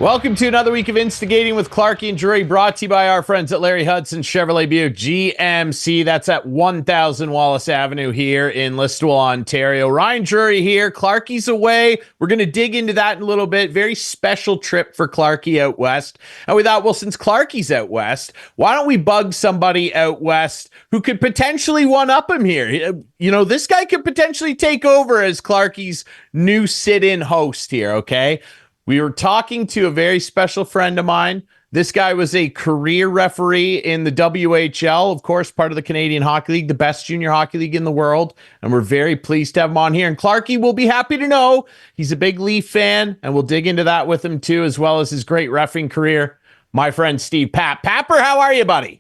Welcome to another week of Instigating with Clarkey and Drury, brought to you by our friends at Larry Hudson Chevrolet Buick GMC. That's at 1000 Wallace Avenue here in Listowel, Ontario. Ryan Drury here. Clarkey's away. We're going to dig into that in a little bit. Very special trip for Clarkey out west. And we thought, well, since Clarkey's out west, why don't we bug somebody out west who could potentially one-up him here? You know, this guy could potentially take over as Clarkey's new sit-in host here, okay? We were talking to a very special friend of mine. This guy was a career referee in the WHL, of course, part of the Canadian Hockey League, the best junior hockey league in the world. And we're very pleased to have him on here. And Clarkey will be happy to know he's a big Leaf fan, and we'll dig into that with him too, as well as his great reffing career. My friend Steve Papp. Papper, how are you, buddy?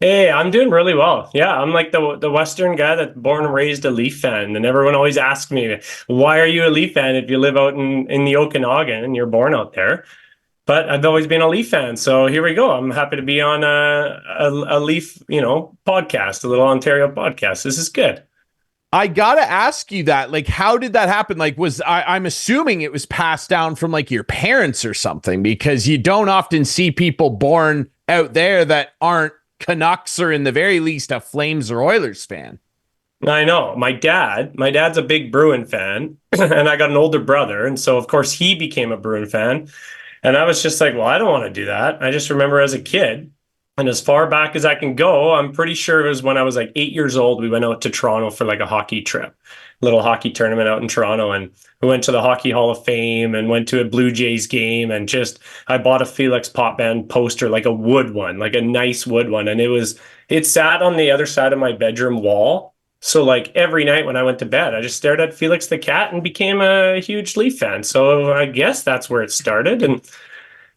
Hey, I'm doing really well. Yeah, I'm like the Western guy that's born and raised a Leaf fan. And everyone always asks me, why are you a Leaf fan if you live out in the Okanagan and you're born out there? But I've always been a Leaf fan. So here we go. I'm happy to be on a Leaf, podcast, a little Ontario podcast. This is good. I gotta ask you that, like, how did that happen? Like, I'm assuming it was passed down from like your parents or something, because you don't often see people born out there that aren't Canucks or in the very least a Flames or Oilers fan. I know. My dad's a big Bruin fan, and I got an older brother. And so, of course, he became a Bruin fan. And I was just like, well, I don't want to do that. I just remember as a kid, and as far back as I can go, I'm pretty sure it was when I was like 8 years old, we went out to Toronto for like a hockey trip, little hockey tournament out in Toronto. And we went to the Hockey Hall of Fame and went to a Blue Jays game. And I bought a Felix Popman poster, like a wood one, like a nice wood one. And it sat on the other side of my bedroom wall. So like every night when I went to bed, I just stared at Felix the cat and became a huge Leaf fan. So I guess that's where it started. And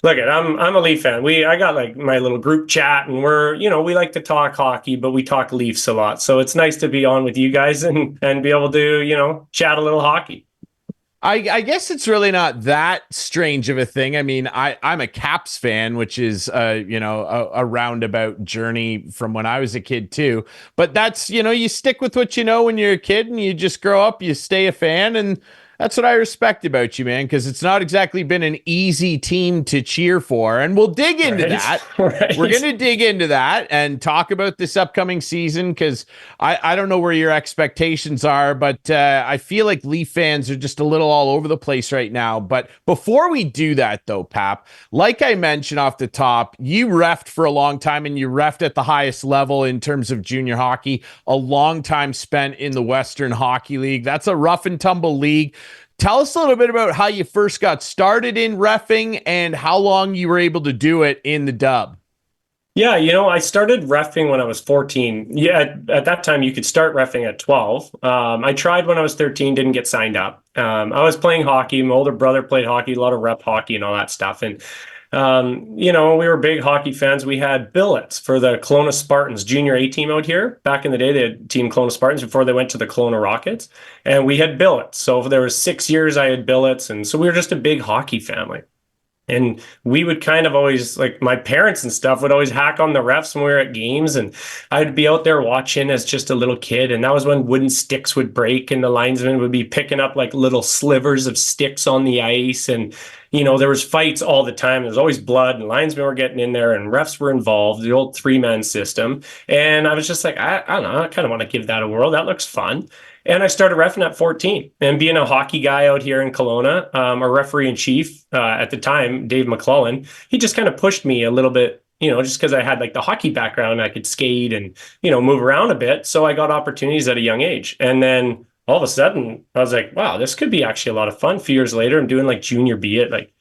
look, I'm a Leaf fan. I got like my little group chat, and we like to talk hockey, but we talk Leafs a lot. So it's nice to be on with you guys and be able to, chat a little hockey. I guess it's really not that strange of a thing. I mean, I'm a Caps fan, which is, a roundabout journey from when I was a kid too. But that's, you stick with what you know when you're a kid, and you just grow up, you stay a fan. And that's what I respect about you, man, because it's not exactly been an easy team to cheer for. And we'll dig into that. Right. We're going to dig into that and talk about this upcoming season, because I don't know where your expectations are, but I feel like Leaf fans are just a little all over the place right now. But before we do that, though, Pap, like I mentioned off the top, you reffed for a long time, and you reffed at the highest level in terms of junior hockey, a long time spent in the Western Hockey League. That's a rough and tumble league. Tell us a little bit about how you first got started in reffing and how long you were able to do it in the dub. Yeah, I started reffing when I was 14. Yeah, at that time, you could start reffing at 12. I tried when I was 13, didn't get signed up. I was playing hockey. My older brother played hockey, a lot of rep hockey and all that stuff. And we were big hockey fans. We had billets for the Kelowna Spartans junior A team out here. Back in the day, they had Team Kelowna Spartans before they went to the Kelowna Rockets. And we had billets. So there was 6 years I had billets. And so we were just a big hockey family. And we would kind of always, like, my parents and stuff would always hack on the refs when we were at games. And I'd be out there watching as just a little kid. And that was when wooden sticks would break and the linesmen would be picking up like little slivers of sticks on the ice. And, there was fights all the time. There was always blood, and linesmen were getting in there, and refs were involved, the old 3-man system. And I was just like, I don't know, I kind of want to give that a whirl. That looks fun. And I started reffing at 14, and being a hockey guy out here in Kelowna, a referee in chief at the time, Dave McClellan, he just kind of pushed me a little bit, just because I had like the hockey background, I could skate and, move around a bit. So I got opportunities at a young age. And then all of a sudden I was like, wow, this could be actually a lot of fun. A few years later, I'm doing like junior B at like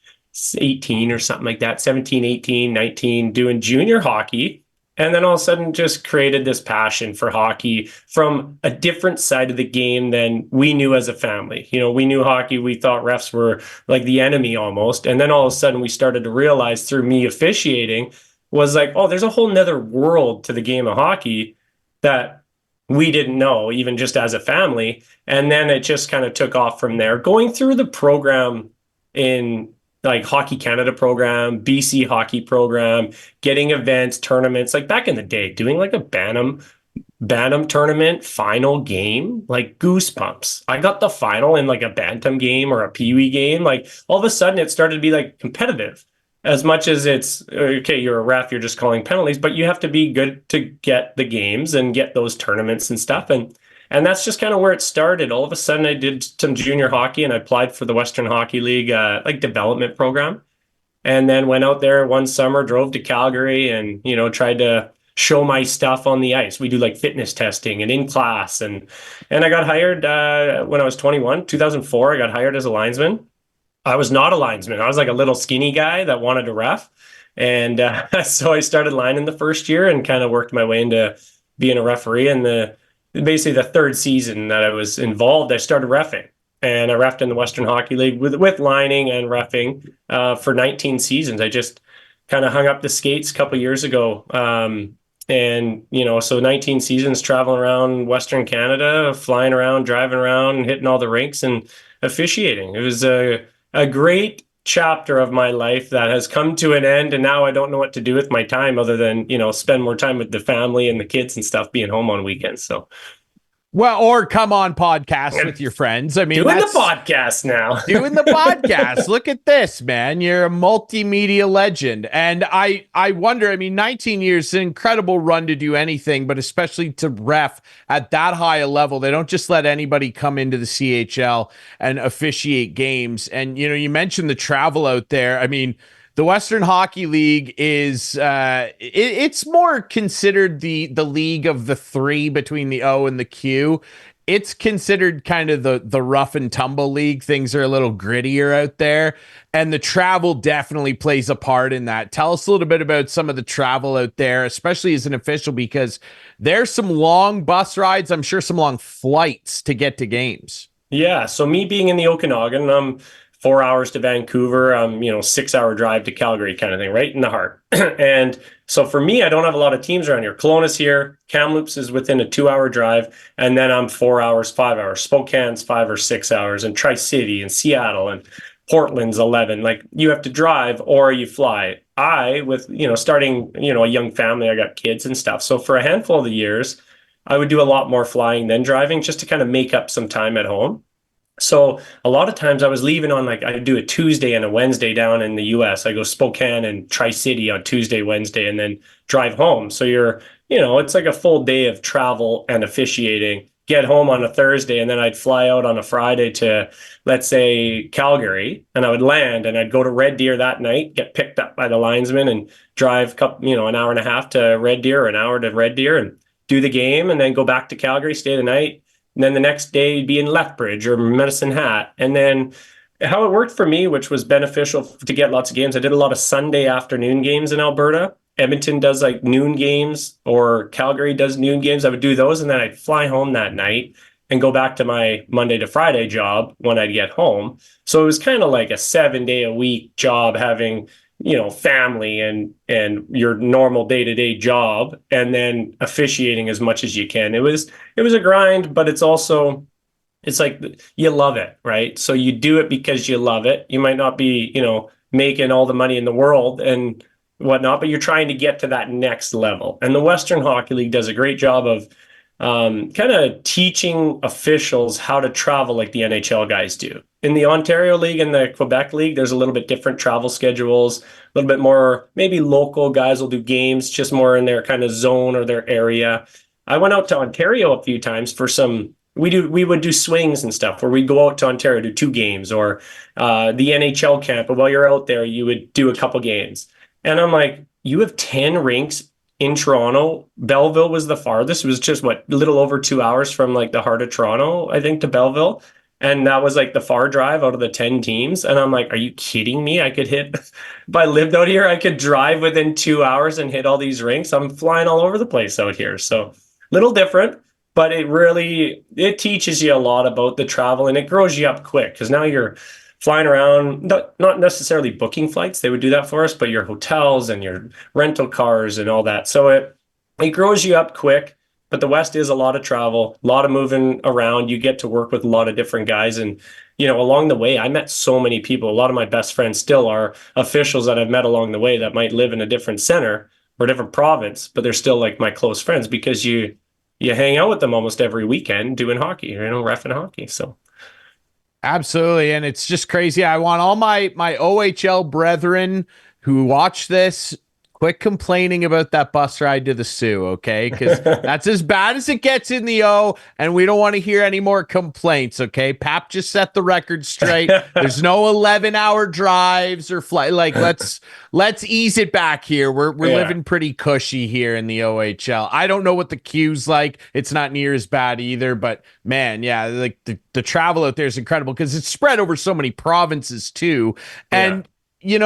18 or something like that, 17, 18, 19, doing junior hockey. And then all of a sudden just created this passion for hockey from a different side of the game than we knew as a family. We knew hockey. We thought refs were like the enemy almost. And then all of a sudden we started to realize through me officiating was like, oh, there's a whole nother world to the game of hockey that we didn't know, even just as a family. And then it just kind of took off from there. Going through the program in like Hockey Canada program, BC hockey program, getting events, tournaments, like back in the day, doing like a Bantam tournament final game, like goosebumps. I got the final in like a Bantam game or a Pee Wee game. Like all of a sudden it started to be like competitive. as much as it's okay, you're a ref, you're just calling penalties, but you have to be good to get the games and get those tournaments and stuff. And that's just kind of where it started. All of a sudden, I did some junior hockey and I applied for the Western Hockey League like development program, and then went out there one summer, drove to Calgary, and tried to show my stuff on the ice. We do like fitness testing and in class, and I got hired when I was 21, 2004. I got hired as a linesman. I was not a linesman. I was like a little skinny guy that wanted to ref. And so I started lining the first year and kind of worked my way into being a referee. And basically the third season that I was involved, I started refing. And I refed in the Western Hockey League with lining and refing for 19 seasons. I just kind of hung up the skates a couple years ago. So 19 seasons traveling around Western Canada, flying around, driving around, hitting all the rinks and officiating. It was a great chapter of my life that has come to an end, and now I don't know what to do with my time other than spend more time with the family and the kids and stuff, being home on weekends. So Well, or come on podcasts with your friends. I mean, doing the podcast now. Doing the podcast. Look at this, man. You're a multimedia legend. And I wonder, I mean, 19 years is an incredible run to do anything, but especially to ref at that high a level. They don't just let anybody come into the CHL and officiate games. And, you mentioned the travel out there. I mean, the Western Hockey League is it's more considered the league of the three between the O and the Q. It's considered kind of the rough and tumble league. Things are a little grittier out there, and the travel definitely plays a part in that. Tell us a little bit about some of the travel out there, especially as an official, because there's some long bus rides. I'm sure some long flights to get to games. Yeah, so me being in the Okanagan, 4 hours to Vancouver, 6 hour drive to Calgary kind of thing, right in the heart. And so for me, I don't have a lot of teams around here. Kelowna's here, Kamloops is within a 2 hour drive, and then I'm 4 hours, 5 hours. Spokane's 5 or 6 hours, and Tri-City and Seattle and Portland's 11. Like, you have to drive or you fly. With starting, a young family, I got kids and stuff. So for a handful of the years, I would do a lot more flying than driving just to kind of make up some time at home. So a lot of times I was leaving on, like, I do a Tuesday and a Wednesday down in the US. I go Spokane and Tri-City on Tuesday, Wednesday, and then drive home. So it's like a full day of travel and officiating. Get home on a Thursday, and then I'd fly out on a Friday to, let's say, Calgary, and I would land and I'd go to Red Deer that night, get picked up by the linesman, and drive an hour and a half to Red Deer or an hour to Red Deer and do the game, and then go back to Calgary, stay the night. And then the next day you'd be in Lethbridge or Medicine Hat. And then how it worked for me, which was beneficial to get lots of games, I did a lot of Sunday afternoon games in Alberta. Edmonton does like noon games, or Calgary does noon games. I would do those, and then I'd fly home that night and go back to my Monday to Friday job when I'd get home. So it was kind of like a 7-day-a-week job, having family and your normal day-to-day job, and then officiating as much as you can. It was a grind, but it's like you love it, right? So you do it because you love it. You might not be, making all the money in the world and whatnot, but you're trying to get to that next level. And the Western Hockey League does a great job of kind of teaching officials how to travel like the NHL guys do. In the Ontario League and the Quebec League, there's a little bit different travel schedules, a little bit more, maybe local guys will do games just more in their kind of zone or their area. I went out to Ontario a few times for we would do swings and stuff where we'd go out to Ontario, do 2 games, or the NHL camp. But while you're out there, you would do a couple games. And I'm like, you have 10 rinks in Toronto. Belleville was the farthest. It was just a little over 2 hours from like the heart of Toronto, I think, to Belleville. And that was like the far drive out of the 10 teams. And I'm like, are you kidding me? If I lived out here, I could drive within 2 hours and hit all these rinks. I'm flying all over the place out here. So little different, but it teaches you a lot about the travel, and it grows you up quick, because now you're flying around, not necessarily booking flights. They would do that for us, but your hotels and your rental cars and all that. So it grows you up quick. But the West is a lot of travel, a lot of moving around. You get to work with a lot of different guys. And, along the way, I met so many people. A lot of my best friends still are officials that I've met along the way that might live in a different center or a different province, but they're still like my close friends, because you hang out with them almost every weekend doing hockey, reffing hockey. So. Absolutely. And it's just crazy. I want all my OHL brethren who watch this, quit complaining about that bus ride to the Sioux, okay? Because that's as bad as it gets in the O, and we don't want to hear any more complaints, okay? Pap just set the record straight. There's no 11-hour drives or flight. Like, let's ease it back here. We're Yeah. living pretty cushy here in the OHL. I don't know what the queue's like. It's not near as bad either, but man, yeah, like the travel out there is incredible because it's spread over so many provinces too. And you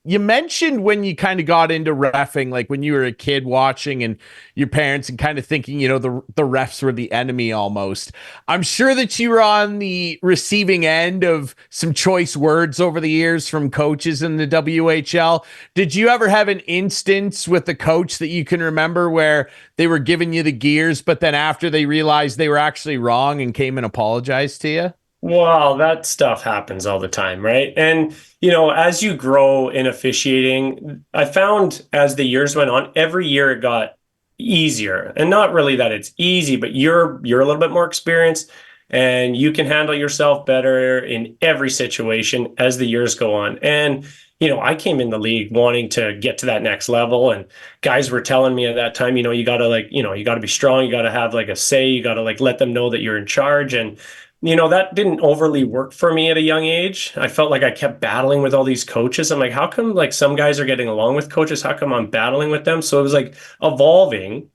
mentioned when you kind of got into reffing, like when you were a kid watching and your parents and kind of thinking, the refs were the enemy almost. I'm sure that you were on the receiving end of some choice words over the years from coaches in the WHL. Did you ever have an instance with a coach that you can remember where they were giving you the gears, but then after they realized they were actually wrong and came and apologized to you? Well, that stuff happens all the time, right? And, as you grow in officiating, I found as the years went on, every year it got easier. And not really that it's easy, but you're a little bit more experienced and you can handle yourself better in every situation as the years go on. And, I came in the league wanting to get to that next level, and guys were telling me at that time, you got to you got to be strong, you got to have like a say, you got to let them know that you're in charge. And that didn't overly work for me at a young age. I felt like I kept battling with all these coaches. I'm like, how come some guys are getting along with coaches? How come I'm battling with them? So it was evolving,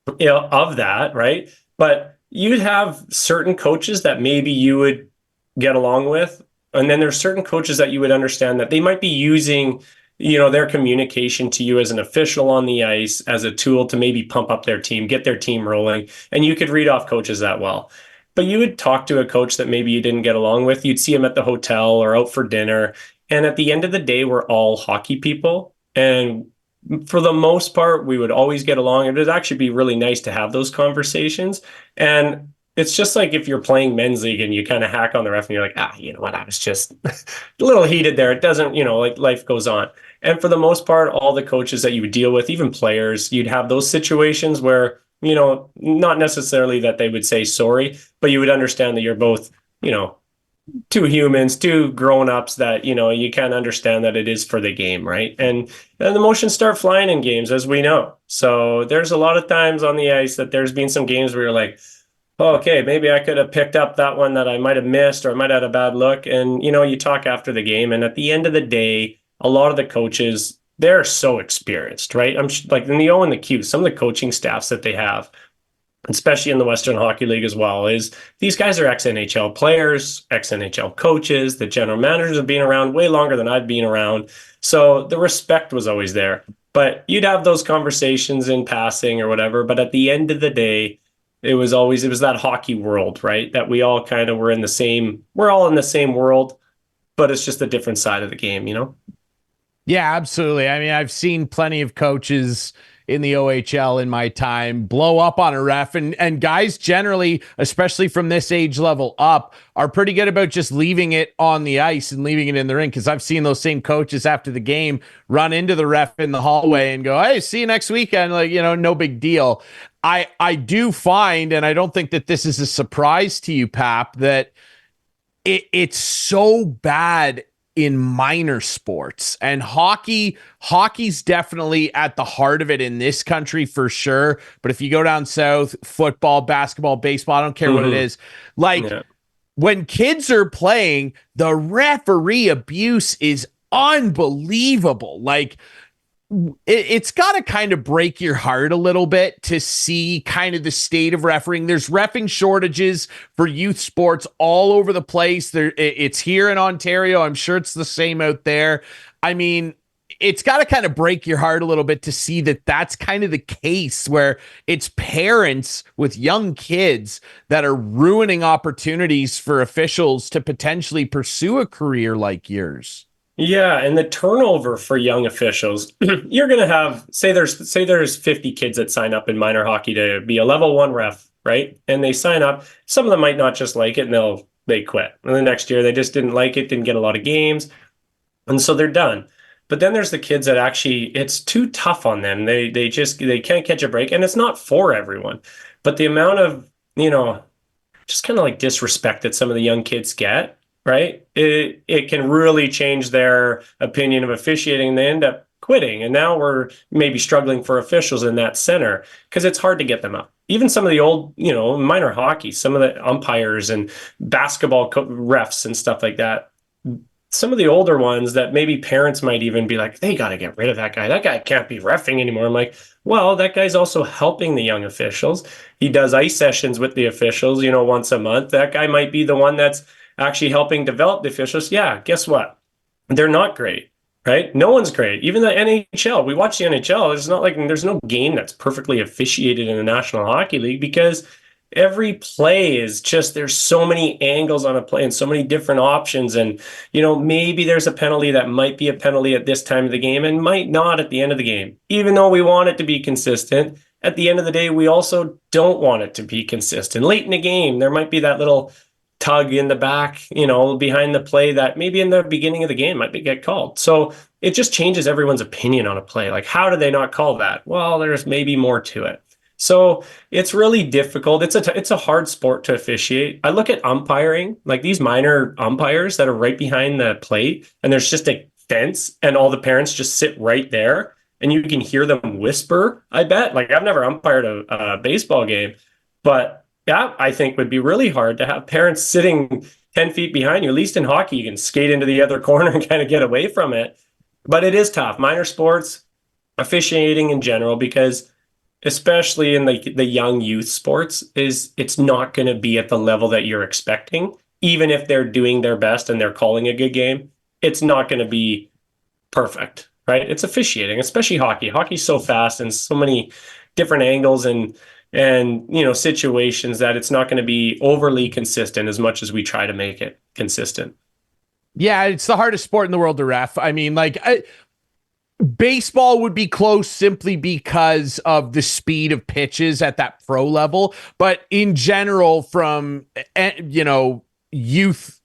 of that, right? But you'd have certain coaches that maybe you would get along with. And then there's certain coaches that you would understand that they might be using, their communication to you as an official on the ice as a tool to maybe pump up their team, get their team rolling. And you could read off coaches that well. But you would talk to a coach that maybe you didn't get along with. You'd see him at the hotel or out for dinner. And at the end of the day, we're all hockey people. And for the most part, we would always get along. It would actually be really nice to have those conversations. And it's just like if you're playing men's league and you kind of hack on the ref and you're like, you know what, I was just a little heated there. It doesn't, life goes on. And for the most part, all the coaches that you would deal with, even players, you'd have those situations where not necessarily that they would say sorry, but you would understand that you're both, two humans, two grown-ups that, you can understand that it is for the game, right? And the emotions start flying in games, as we know. So there's a lot of times on the ice that there's been some games where you're like, oh, okay, maybe I could have picked up that one that I might have missed or I might have had a bad look. And, you talk after the game. And at the end of the day, a lot of the coaches, they're so experienced, right? I'm like in the O and the Q, some of the coaching staffs that they have, especially in the Western Hockey League as well, is these guys are ex-NHL players, ex-NHL coaches. The general managers have been around way longer than I've been around. So the respect was always there. But you'd have those conversations in passing or whatever. But at the end of the day, it was that hockey world, right? That we all kind of we're all in the same world, but it's just a different side of the game, Yeah, absolutely. I mean, I've seen plenty of coaches in the OHL in my time blow up on a ref, and guys generally, especially from this age level up, are pretty good about just leaving it on the ice and leaving it in the ring. Because I've seen those same coaches after the game run into the ref in the hallway and go, "Hey, see you next weekend." No big deal. I do find, and I don't think that this is a surprise to you, Pap, that it's so bad in minor sports, and hockey's definitely at the heart of it in this country for sure. But if you go down south, football, basketball, baseball, I don't care what it is. When kids are playing, the referee abuse is unbelievable. It's got to kind of break your heart a little bit to see kind of the state of refereeing. There's reffing shortages for youth sports all over the place. It's here in Ontario. I'm sure it's the same out there. I mean, it's got to kind of break your heart a little bit to see that that's kind of the case where it's parents with young kids that are ruining opportunities for officials to potentially pursue a career like yours. Yeah, and the turnover for young officials, you're going to have, say there's 50 kids that sign up in minor hockey to be a level 1 ref, right? And they sign up. Some of them might not just like it and they quit. And the next year they just didn't like it, didn't get a lot of games. And so they're done. But then there's the kids that actually, it's too tough on them. They can't catch a break, and it's not for everyone. But the amount of, just kind of disrespect that some of the young kids get, right? It can really change their opinion of officiating, and they end up quitting. And now we're maybe struggling for officials in that center because it's hard to get them up. Even some of the old, minor hockey, some of the umpires and basketball refs and stuff like that. Some of the older ones that maybe parents might even be like, they got to get rid of that guy. That guy can't be reffing anymore. I'm like, well, that guy's also helping the young officials. He does ice sessions with the officials, once a month. That guy might be the one that's actually helping develop the officials. Yeah, guess what? They're not great, right? No one's great. Even the NHL, we watch the NHL. It's not like there's no game that's perfectly officiated in the National Hockey League because every play is just, there's so many angles on a play and so many different options. And, maybe there's a penalty that might be a penalty at this time of the game and might not at the end of the game. Even though we want it to be consistent, at the end of the day, we also don't want it to be consistent. Late in the game, there might be that little tug in the back, behind the play that maybe in the beginning of the game might get called. So it just changes everyone's opinion on a play. Like, how do they not call that? Well, there's maybe more to it. So it's really difficult. It's a hard sport to officiate. I look at umpiring, like these minor umpires that are right behind the plate, and there's just a fence, and all the parents just sit right there, and you can hear them whisper. I bet. Like, I've never umpired a baseball game, but that I think would be really hard to have parents sitting 10 feet behind you. At least in hockey, you can skate into the other corner and kind of get away from it. But it is tough. Minor sports, officiating in general, because especially in the young youth sports, it's not going to be at the level that you're expecting. Even if they're doing their best and they're calling a good game, it's not going to be perfect, right? It's officiating, especially hockey. Hockey's so fast and so many different angles and situations that it's not going to be overly consistent as much as we try to make it consistent. Yeah, it's the hardest sport in the world to ref. I mean, baseball would be close simply because of the speed of pitches at that pro level. But in general, from, youth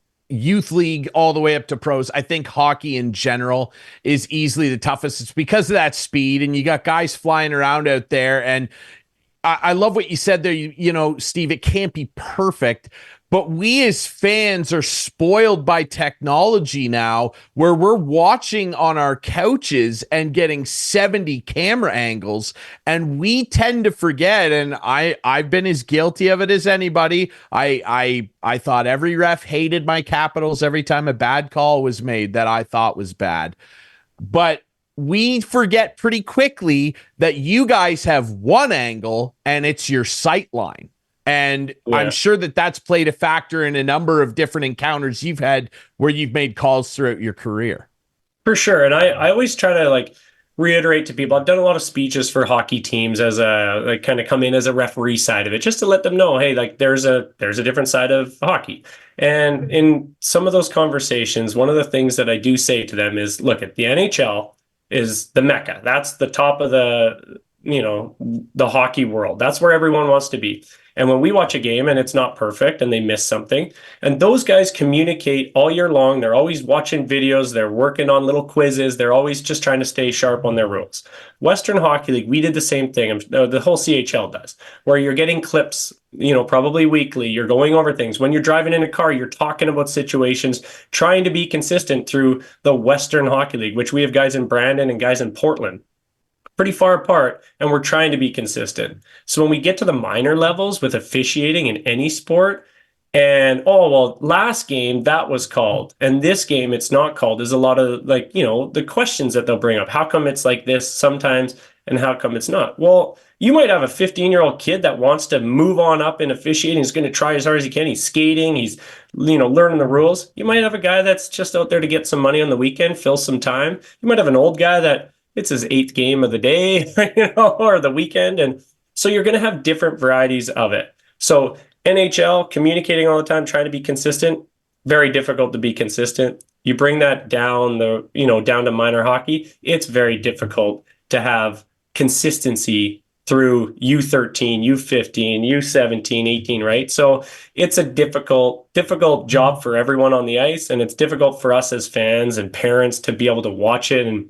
league all the way up to pros, I think hockey in general is easily the toughest. It's because of that speed, and you got guys flying around out there. And I love what you said there, Steve, it can't be perfect, but we as fans are spoiled by technology now, where we're watching on our couches and getting 70 camera angles, and we tend to forget. And I've been as guilty of it as anybody. I thought every ref hated my Capitals every time a bad call was made that I thought was bad. But we forget pretty quickly that you guys have one angle and it's your sight line. And yeah, I'm sure that that's played a factor in a number of different encounters you've had where you've made calls throughout your career. For sure. And I always try to reiterate to people, I've done a lot of speeches for hockey teams as kind of come in as a referee side of it, just to let them know, hey, there's a different side of hockey. And in some of those conversations, one of the things that I do say to them is, look, at the NHL is the mecca. That's the top of the hockey world. That's where everyone wants to be. And when we watch a game and it's not perfect and they miss something, and those guys communicate all year long, they're always watching videos, they're working on little quizzes, they're always just trying to stay sharp on their rules. Western Hockey League, we did the same thing. The whole CHL does, where you're getting clips, probably weekly. You're going over things. When you're driving in a car, you're talking about situations, trying to be consistent through the Western Hockey League, which we have guys in Brandon and guys in Portland, pretty far apart, and we're trying to be consistent. So when we get to the minor levels with officiating in any sport, and last game that was called, and this game it's not called, there's a lot of the questions that they'll bring up. How come it's like this sometimes, and how come it's not? Well, you might have a 15-year-old kid that wants to move on up in officiating. He's going to try as hard as he can. He's skating. He's learning the rules. You might have a guy that's just out there to get some money on the weekend, fill some time. You might have an old guy that it's his 8th game of the day, or the weekend. And so you're going to have different varieties of it. So NHL, communicating all the time, trying to be consistent, very difficult to be consistent. You bring that down down to minor hockey, it's very difficult to have consistency through U13, U15, U17, 18, right? So it's a difficult job for everyone on the ice. And it's difficult for us as fans and parents to be able to watch it, and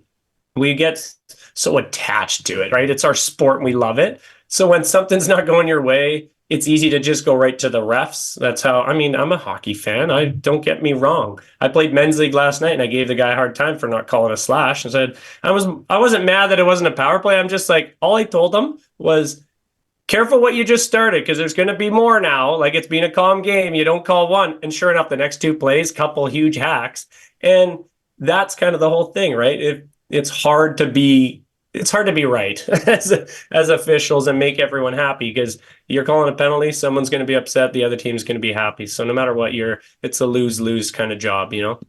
we get so attached to it, right? It's our sport and we love it. So when something's not going your way, it's easy to just go right to the refs. That's how, I mean, I'm a hockey fan. I don't get me wrong. I played men's league last night and I gave the guy a hard time for not calling a slash and said, I wasn't mad that it wasn't a power play. I'm just like, all I told him was, careful what you just started because there's going to be more now. Like it's been a calm game. You don't call one. And sure enough, the next two plays, couple huge hacks. And that's kind of the whole thing, right? It's hard to be right as officials and make everyone happy because you're calling a penalty, someone's going to be upset, the other team's going to be happy. So no matter what, it's a lose-lose kind of job, you know?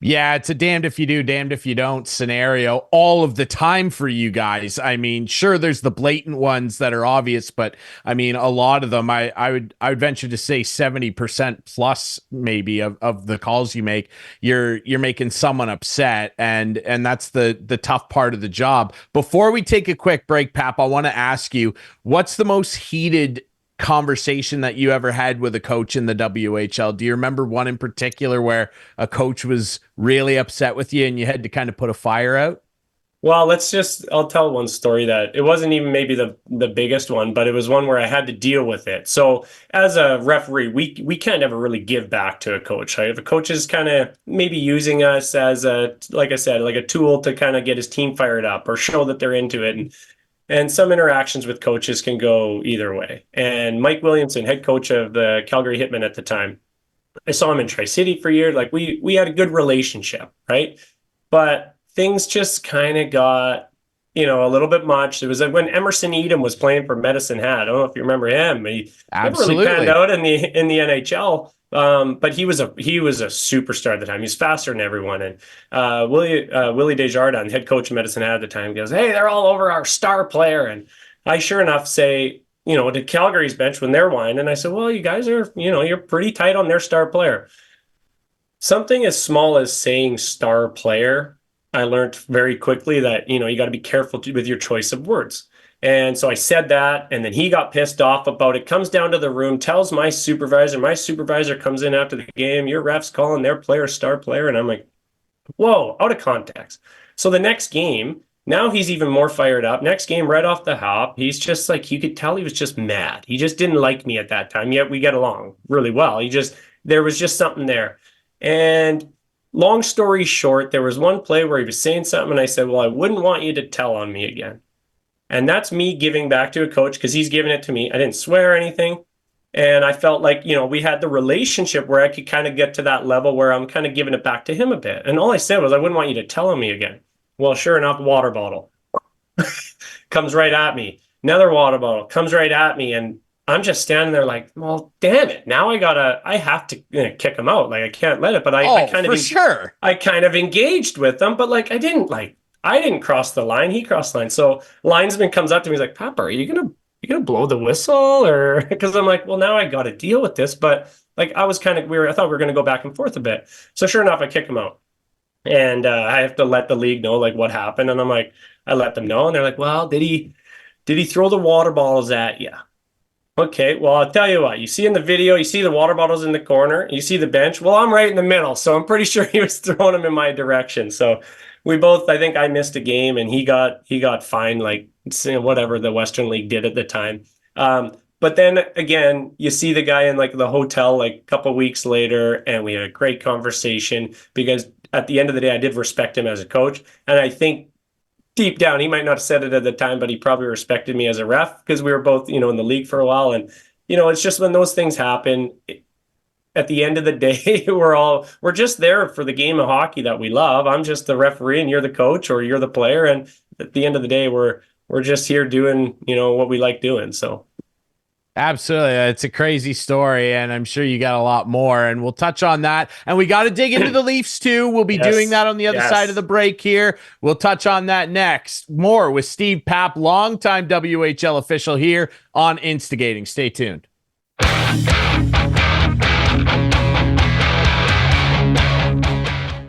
Yeah, it's a damned if you do, damned if you don't scenario all of the time for you guys. I mean, sure, there's the blatant ones that are obvious, but I mean, a lot of them, I would venture to say 70% plus maybe of the calls you make, you're making someone upset, and that's the tough part of the job. Before we take a quick break, Pap, I want to ask you, what's the most heated conversation that you ever had with a coach in the WHL? Do you remember one in particular where a coach was really upset with you and you had to kind of put a fire out? Well, I'll tell one story that it wasn't even maybe the biggest one, but it was one where I had to deal with it. So as a referee, we can't ever really give back to a coach. Right? If a coach is kind of maybe using us as like I said, like a tool to kind of get his team fired up or show that they're into it. And some interactions with coaches can go either way. And Mike Williamson, head coach of the Calgary Hitmen at the time, I saw him in Tri-City for years. Like we had a good relationship, right? But things just kind of got, a little bit much. It was like when Emerson Edom was playing for Medicine Hat. I don't know if you remember him. He never really panned out in the NHL. But he was a superstar at the time. He's faster than everyone. And Willie Desjardins, head coach of Medicine Hat at the time, goes, "Hey, they're all over our star player." And I sure enough say, to Calgary's bench when they're whining, and I said, "Well, you guys are, you're pretty tight on their star player." Something as small as saying star player, I learned very quickly that, you got to be careful with your choice of words. And so I said that, and then he got pissed off about it, comes down to the room, tells my supervisor comes in after the game, your ref's calling their player star player. And I'm like, whoa, out of context. So the next game, now he's even more fired up. Next game, right off the hop, he's just like, you could tell he was just mad. He just didn't like me at that time, yet we get along really well. There was just something there. And long story short, there was one play where he was saying something, and I said, well, I wouldn't want you to tell on me again. And that's me giving back to a coach because he's giving it to me. I didn't swear or anything. And I felt like, we had the relationship where I could kind of get to that level where I'm kind of giving it back to him a bit. And all I said was, I wouldn't want you to tell on me again. Well, sure enough, water bottle comes right at me. Another water bottle comes right at me. And I'm just standing there like, well, damn it. Now I have to kick him out. Like I can't let it. But I kind of engaged with them, but like I didn't cross the line. He crossed the line. So linesman comes up to me. He's like, "Papa, are you gonna blow the whistle?" Or because I'm like, well, now I got to deal with this. But like I was I thought we were going to go back and forth a bit. So sure enough, I kick him out, and I have to let the league know like what happened. And I'm like, I let them know, and they're like, well, did he throw the water bottles at you? Okay, well, I'll tell you what. You see in the video, you see the water bottles in the corner. You see the bench. Well, I'm right in the middle, so I'm pretty sure he was throwing them in my direction. So we both, I think I missed a game, and he got fined like whatever the Western League did at the time. But then again, you see the guy in like the hotel like a couple weeks later, and we had a great conversation because at the end of the day, I did respect him as a coach, and I think deep down, he might not have said it at the time, but he probably respected me as a ref because we were both, in the league for a while. And, it's just when those things happen, at the end of the day, we're just there for the game of hockey that we love. I'm just the referee and you're the coach or you're the player. And at the end of the day, we're just here doing, what we like doing. So. Absolutely. It's a crazy story, and I'm sure you got a lot more, and we'll touch on that. And we got to dig into the Leafs too. We'll be doing that on the other side of the break here. We'll touch on that next. More with Steve Papp, longtime WHL official here on Instigating. Stay tuned.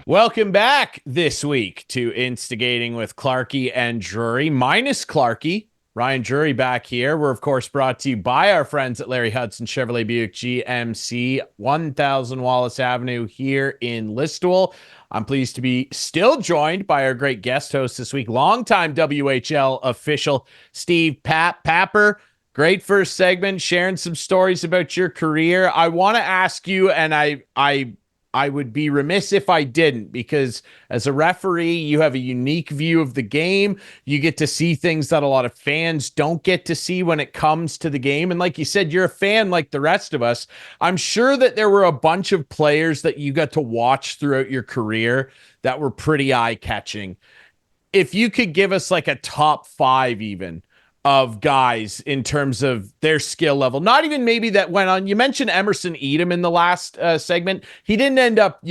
Welcome back this week to Instigating with Clarkey and Drury, minus Clarkey. Ryan Drury back here. We're, of course, brought to you by our friends at Larry Hudson Chevrolet Buick GMC, 1000 Wallace Avenue here in Listowel. I'm pleased to be still joined by our great guest host this week, longtime WHL official Steve Papp. Papper, Great first segment, sharing some stories about your career. I want to ask you, and I would be remiss if I didn't, because as a referee, you have a unique view of the game. You get to see things that a lot of fans don't get to see when it comes to the game. And like you said, you're a fan like the rest of us. I'm sure that there were a bunch of players that you got to watch throughout your career that were pretty eye-catching. If you could give us like a top five even of guys in terms of their skill level, not even maybe that went on. You mentioned Emerson Edom in the last segment. He didn't end up,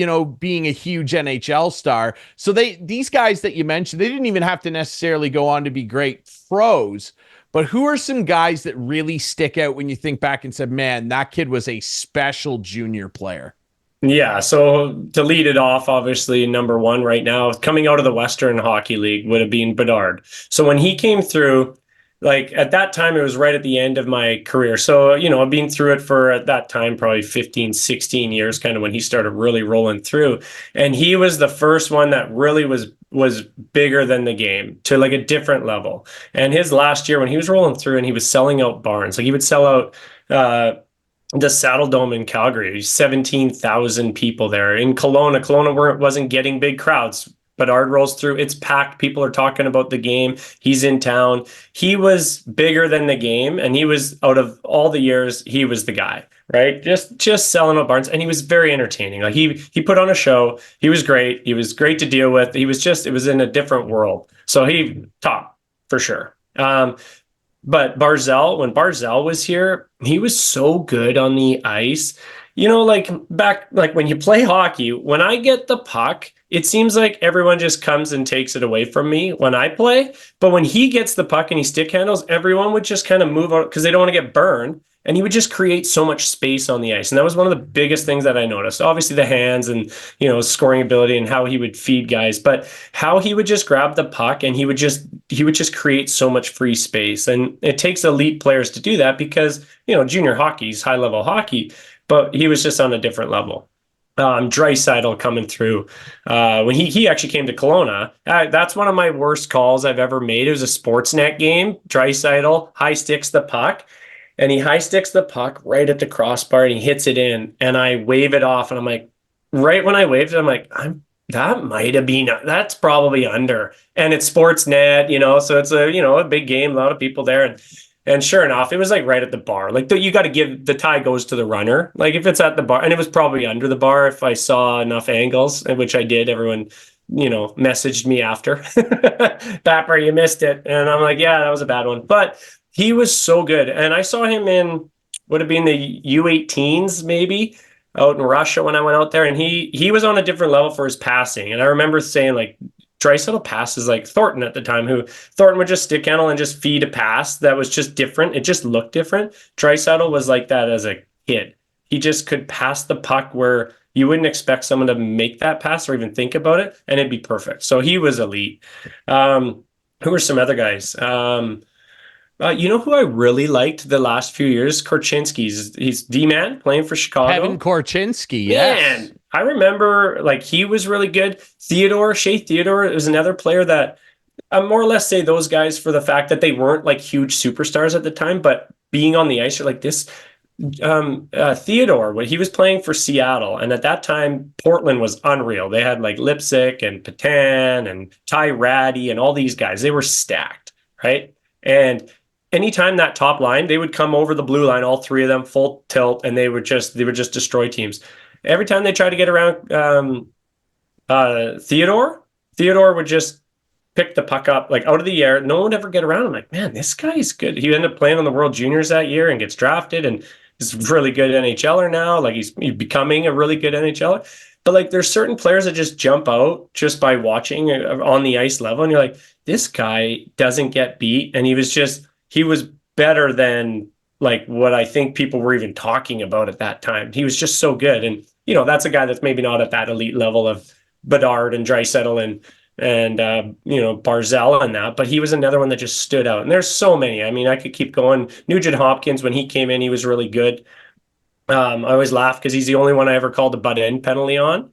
being a huge NHL star. So these guys that you mentioned, they didn't even have to necessarily go on to be great pros. But who are some guys that really stick out when you think back and said, man, that kid was a special junior player? Yeah, so to lead it off, obviously, number one right now, coming out of the Western Hockey League would have been Bedard. So when he came through, like at that time, it was right at the end of my career. So, I've been through it for at that time, probably 15, 16 years, kind of when he started really rolling through. And he was the first one that really was bigger than the game to like a different level. And his last year when he was rolling through and he was selling out barns, like he would sell out the Saddle Dome in Calgary, 17,000 people there. In Kelowna wasn't getting big crowds. Bedard rolls through, it's packed. People are talking about the game. He's in town. He was bigger than the game, and he was, out of all the years, he was the guy, right? Just selling out barns, and he was very entertaining. Like he put on a show. He was great. He was great to deal with. It was in a different world. So he top for sure. But Barzal, when Barzal was here, he was so good on the ice. Like back, like when you play hockey, when I get the puck, it seems like everyone just comes and takes it away from me when I play. But when he gets the puck and he stick handles, everyone would just kind of move out because they don't want to get burned. And he would just create so much space on the ice. And that was one of the biggest things that I noticed. Obviously the hands and, scoring ability and how he would feed guys, but how he would just grab the puck and he would just create so much free space. And it takes elite players to do that because, junior hockey is high level hockey, but he was just on a different level. Draisaitl coming through when he actually came to Kelowna. That's one of my worst calls I've ever made. It was a Sportsnet game. Draisaitl high sticks the puck. And he high sticks the puck right at the crossbar and he hits it in. And I wave it off. And I'm like, right when I waved it, I'm like, that might have been, that's probably under. And it's Sportsnet, so it's a big game, a lot of people there. And sure enough, it was like right at the bar. Like you got to give, the tie goes to the runner. Like if it's at the bar, and it was probably under the bar if I saw enough angles, which I did. Everyone, messaged me after. Bapper, you missed it. And I'm like, yeah, that was a bad one. But he was so good. And I saw him in, would have been the U18s maybe, out in Russia when I went out there. And he was on a different level for his passing. And I remember saying like, Draisaitl passes like Thornton at the time, who Thornton would just stick handle and just feed a pass that was just different. It just looked different. Draisaitl was like that as a kid. He just could pass the puck where you wouldn't expect someone to make that pass or even think about it, and it'd be perfect. So he was elite. Who were some other guys? Who I really liked the last few years? Korchinski. He's D-man playing for Chicago. Kevin Korchinski, yes. Man, I remember like he was really good. Shea Theodore is another player that I more or less say those guys for the fact that they weren't like huge superstars at the time, but being on the ice, you're like this. Theodore, when he was playing for Seattle, and at that time, Portland was unreal. They had like Lipsick and Patan and Ty Ratty and all these guys. They were stacked, right? And anytime that top line, they would come over the blue line, all three of them full tilt, and they would just destroy teams. Every time they tried to get around Theodore would just pick the puck up like out of the air. No one would ever get around. I'm like, man, this guy is good. He ended up playing on the World Juniors that year and gets drafted and is really good NHLer now. Like he's becoming a really good NHLer. But like there's certain players that just jump out just by watching on the ice level. And you're like, this guy doesn't get beat. And he was better than like what I think people were even talking about at that time. He was just so good. And, that's a guy that's maybe not at that elite level of Bedard and Draisaitl and Barzal and that, but he was another one that just stood out. And there's so many. I mean, I could keep going. Nugent Hopkins, when he came in, he was really good. I always laugh because he's the only one I ever called a butt-in penalty on.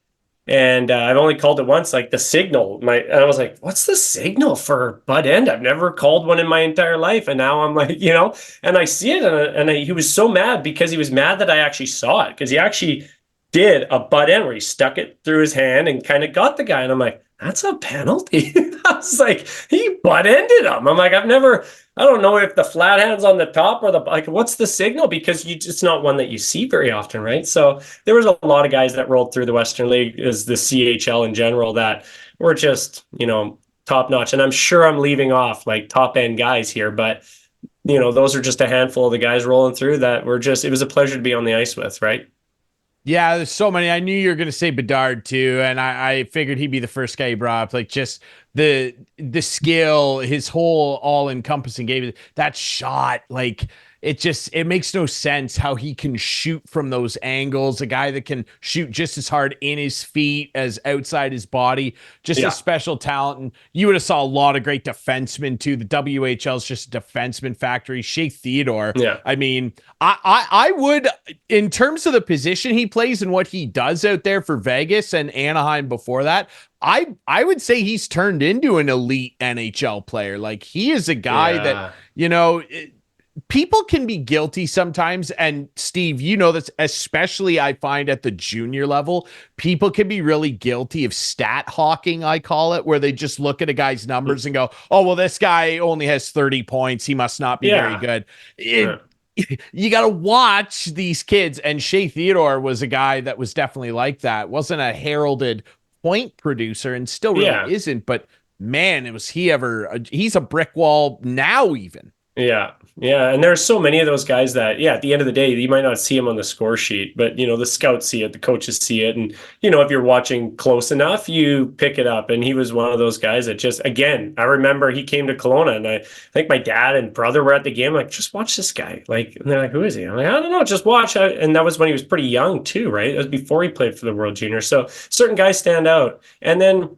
And I've only called it once, like the signal. And I was like, what's the signal for butt end? I've never called one in my entire life. And now I'm like, and I see it. He was so mad because he was mad that I actually saw it, because he actually did a butt end where he stuck it through his hand and kind of got the guy. And I'm like, that's a penalty. I was like, he butt ended him. I'm like, I don't know if the flat hand's on the top or what's the signal? Because it's not one that you see very often, right? So there was a lot of guys that rolled through the Western League, as the CHL in general, that were just, top notch. And I'm sure I'm leaving off like top end guys here, but those are just a handful of the guys rolling through that it was a pleasure to be on the ice with, right? Yeah, there's so many. I knew you were going to say Bedard too, and I figured he'd be the first guy you brought up. Like, just the skill, his whole all encompassing game, that shot, like it makes no sense how he can shoot from those angles. A guy that can shoot just as hard in his feet as outside his body, just a special talent. And you would have saw a lot of great defensemen too. The WHL is just a defenseman factory. Shea Theodore. Yeah. I mean, I would, in terms of the position he plays and what he does out there for Vegas and Anaheim before that, I would say he's turned into an elite NHL player. Like, he is a guy that, people can be guilty sometimes. And Steve, this, especially I find at the junior level, people can be really guilty of stat hawking, I call it, where they just look at a guy's numbers and go, oh, well, this guy only has 30 points. He must not be very good. You got to watch these kids. And Shea Theodore was a guy that was definitely like that. Wasn't a heralded point producer and still really isn't. But man, he's a brick wall now even. Yeah. Yeah. And there's so many of those guys that, at the end of the day, you might not see them on the score sheet, but, the scouts see it, the coaches see it. And, if you're watching close enough, you pick it up. And he was one of those guys that just, again, I remember he came to Kelowna, and I think my dad and brother were at the game, like, just watch this guy. Like, and they're like, who is he? I'm like, I don't know, just watch. And that was when he was pretty young too, right? It was before he played for the World Junior. So certain guys stand out. And then,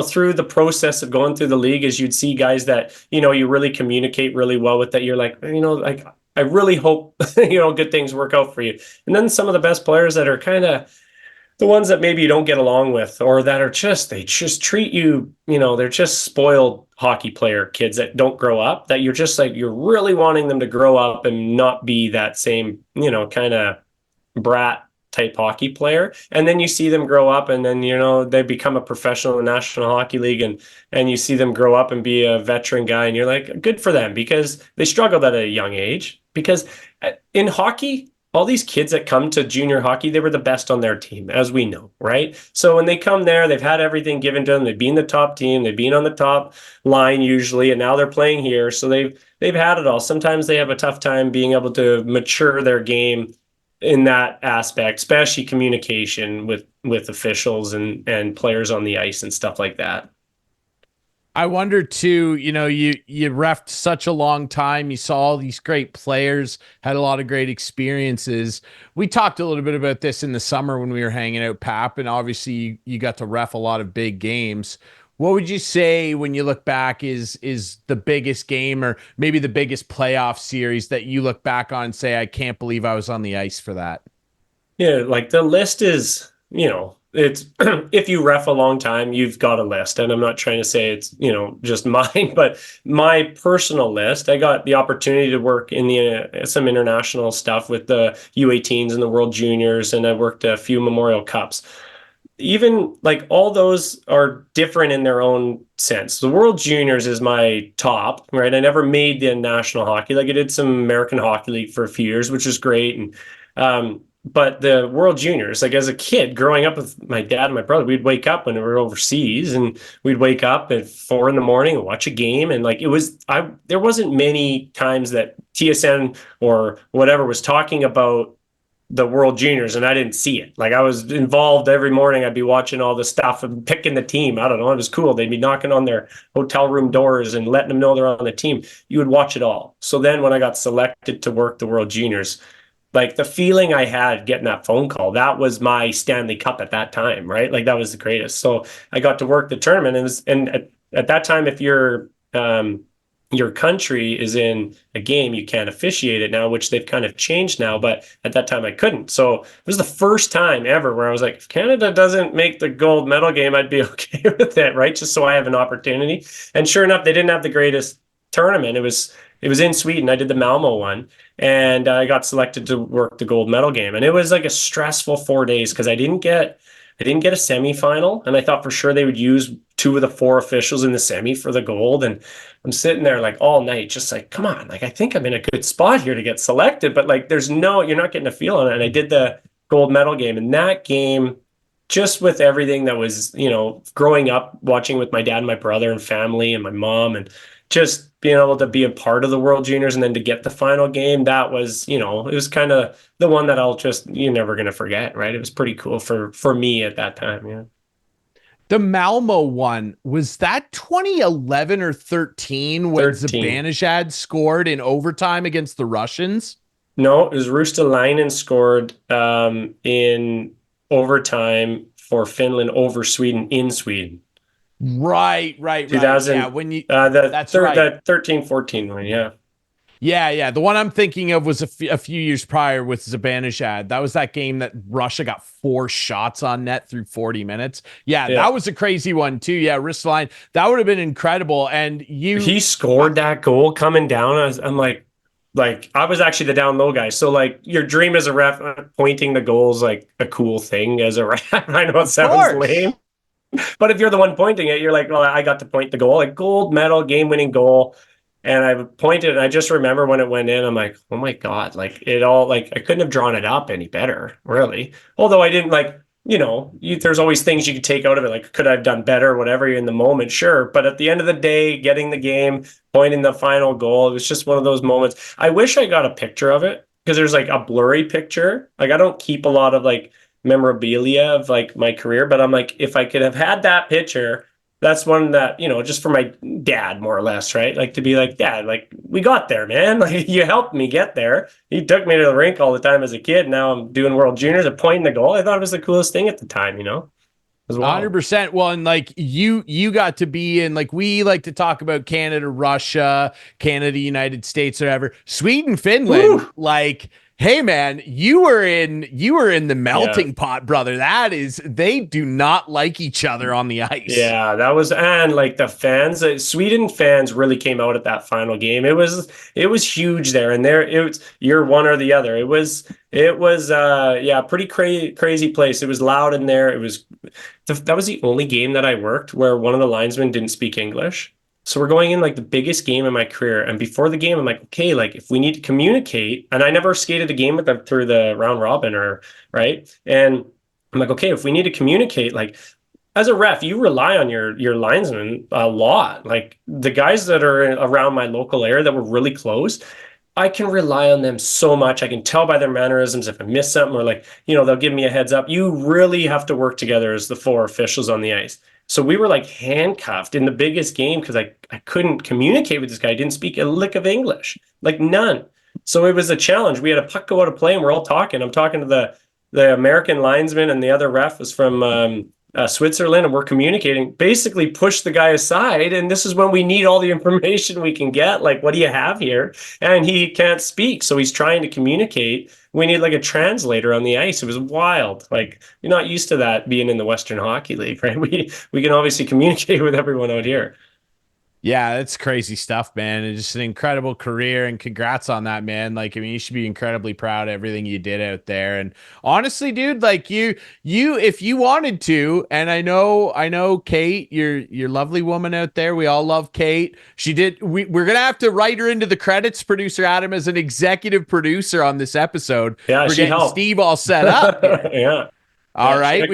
through the process of going through the league, is you'd see guys that, you really communicate really well with, that you're like, like, I really hope, good things work out for you. And then some of the best players that are kind of the ones that maybe you don't get along with, or that are they just treat you, they're just spoiled hockey player kids that don't grow up, that you're just like, you're really wanting them to grow up and not be that same, kind of brat type hockey player. And then you see them grow up, and then they become a professional in the National Hockey League, and you see them grow up and be a veteran guy, and you're like, good for them, because they struggled at a young age. Because in hockey, all these kids that come to junior hockey, they were the best on their team, as we know, right? So when they come there, they've had everything given to them. They've been the top team, they've been on the top line usually, and now they're playing here, so they've had it all. Sometimes they have a tough time being able to mature their game in that aspect, especially communication with officials and players on the ice and stuff like that. I wonder too, you refed such a long time. You saw all these great players, had a lot of great experiences. We talked a little bit about this in the summer when we were hanging out, Pap, and obviously you got to ref a lot of big games. What would you say, when you look back, is the biggest game, or maybe the biggest playoff series that you look back on and say, I can't believe I was on the ice for that? Yeah, like the list is, it's if you ref a long time, you've got a list. And I'm not trying to say it's, just mine, but my personal list, I got the opportunity to work in the some international stuff with the U18s and the World Juniors, and I worked a few Memorial Cups. Even like all those are different in their own sense. The World Juniors is my top, right? I never made the National Hockey. Like, I did some American Hockey League for a few years, which was great. And but the World Juniors, like, as a kid growing up with my dad and my brother, we'd wake up when we were overseas, and we'd wake up at 4 a.m. and watch a game. And like, there wasn't many times that TSN or whatever was talking about the World Juniors and I didn't see it. Like, I was involved every morning. I'd be watching all the stuff and picking the team. I don't know. It was cool. They'd be knocking on their hotel room doors and letting them know they're on the team. You would watch it all. So then when I got selected to work the World Juniors, like, the feeling I had getting that phone call, that was my Stanley Cup at that time, right? Like, that was the greatest. So I got to work the tournament, and at that time, if you're your country is in a game, you can't officiate it now, which they've kind of changed now. But at that time, I couldn't. So it was the first time ever where I was like, if Canada doesn't make the gold medal game, I'd be okay with it, right? Just so I have an opportunity. And sure enough, they didn't have the greatest tournament. It was in Sweden. I did the Malmo one, and I got selected to work the gold medal game. And it was like a stressful 4 days because I didn't get a semifinal, and I thought for sure they would use two of the four officials in the semi for the gold. And I'm sitting there like all night, just like, come on, like I think I'm in a good spot here to get selected, but like you're not getting a feel on it. And I did the gold medal game, and that game, just with everything that was, growing up watching with my dad and my brother and family and my mom, and just being able to be a part of the World Juniors and then to get the final game, that was, it was kind of the one that you're never going to forget, right? It was pretty cool for me at that time. Yeah. The Malmo one, was that 2011 or 13 when 13. Zibanejad scored in overtime against the Russians? No, it was Ristolainen scored in overtime for Finland over Sweden in Sweden. Right. 2000, Yeah, when you that's right. That 13-14 one, yeah. Yeah. The one I'm thinking of was a few years prior with Zibanejad. That was that game that Russia got 4 shots on net through 40 minutes. Yeah, that was a crazy one too. Yeah, wrist line. That would have been incredible. And he scored that goal coming down. I'm like I was actually the down low guy. So like your dream as a ref, pointing the goals like a cool thing as a ref. I know it sounds lame, but if you're the one pointing it, you're like, well, I got to point the goal, like gold medal, game-winning goal. And I pointed, and I just remember when it went in, I'm like, oh my God, like it all, like I couldn't have drawn it up any better, really. Although I didn't there's always things you could take out of it. Like, could I have done better, whatever, you're in the moment? Sure. But at the end of the day, getting the game, pointing the final goal, it was just one of those moments. I wish I got a picture of it because there's like a blurry picture. Like I don't keep a lot of like memorabilia of like my career, but I'm like, if I could have had that picture, that's one that, just for my dad, more or less, right? Like to be like, Dad, like we got there, man. Like you helped me get there. You took me to the rink all the time as a kid. Now I'm doing World Juniors and pointing the goal. I thought it was the coolest thing at the time, as well. 100%. Well, and like you got to be in, like, we like to talk about Canada, Russia, Canada, United States, whatever. Sweden, Finland, Woo! Like, hey man, you were in the melting pot, brother. They do not like each other on the ice. Yeah, and like the fans, Sweden fans really came out at that final game. It was huge there, and you're one or the other. It was pretty crazy place. It was loud in there. That was the only game that I worked where one of the linesmen didn't speak English. So we're going in like the biggest game in my career. And before the game, I'm like, okay, like if we need to communicate, and I never skated a game with them through the round robin right. And I'm like, okay, if we need to communicate, like as a ref, you rely on your linesmen a lot. Like the guys that are around my local area that were really close, I can rely on them so much. I can tell by their mannerisms if I miss something, or like, they'll give me a heads up. You really have to work together as the 4 officials on the ice. So we were like handcuffed in the biggest game because I couldn't communicate with this guy. I didn't speak a lick of English, like none. So it was a challenge. We had a puck go out of play and we're all talking. I'm talking to the American linesman, and the other ref was from Switzerland, and we're communicating, basically push the guy aside. And this is when we need all the information we can get. Like, what do you have here? And he can't speak. So he's trying to communicate. We need like a translator on the ice. It was wild. Like, you're not used to that being in the Western Hockey League, right? We can obviously communicate with everyone out here. Yeah, that's crazy stuff, man. It's just an incredible career, and congrats on that, man. Like, I mean, you should be incredibly proud of everything you did out there. And honestly, dude, like you, if you wanted to, and I know Kate, your lovely woman out there. We all love Kate. We're going to have to write her into the credits, producer Adam, as an executive producer on this episode. Yeah, we're getting Steve all set up. Yeah. All right.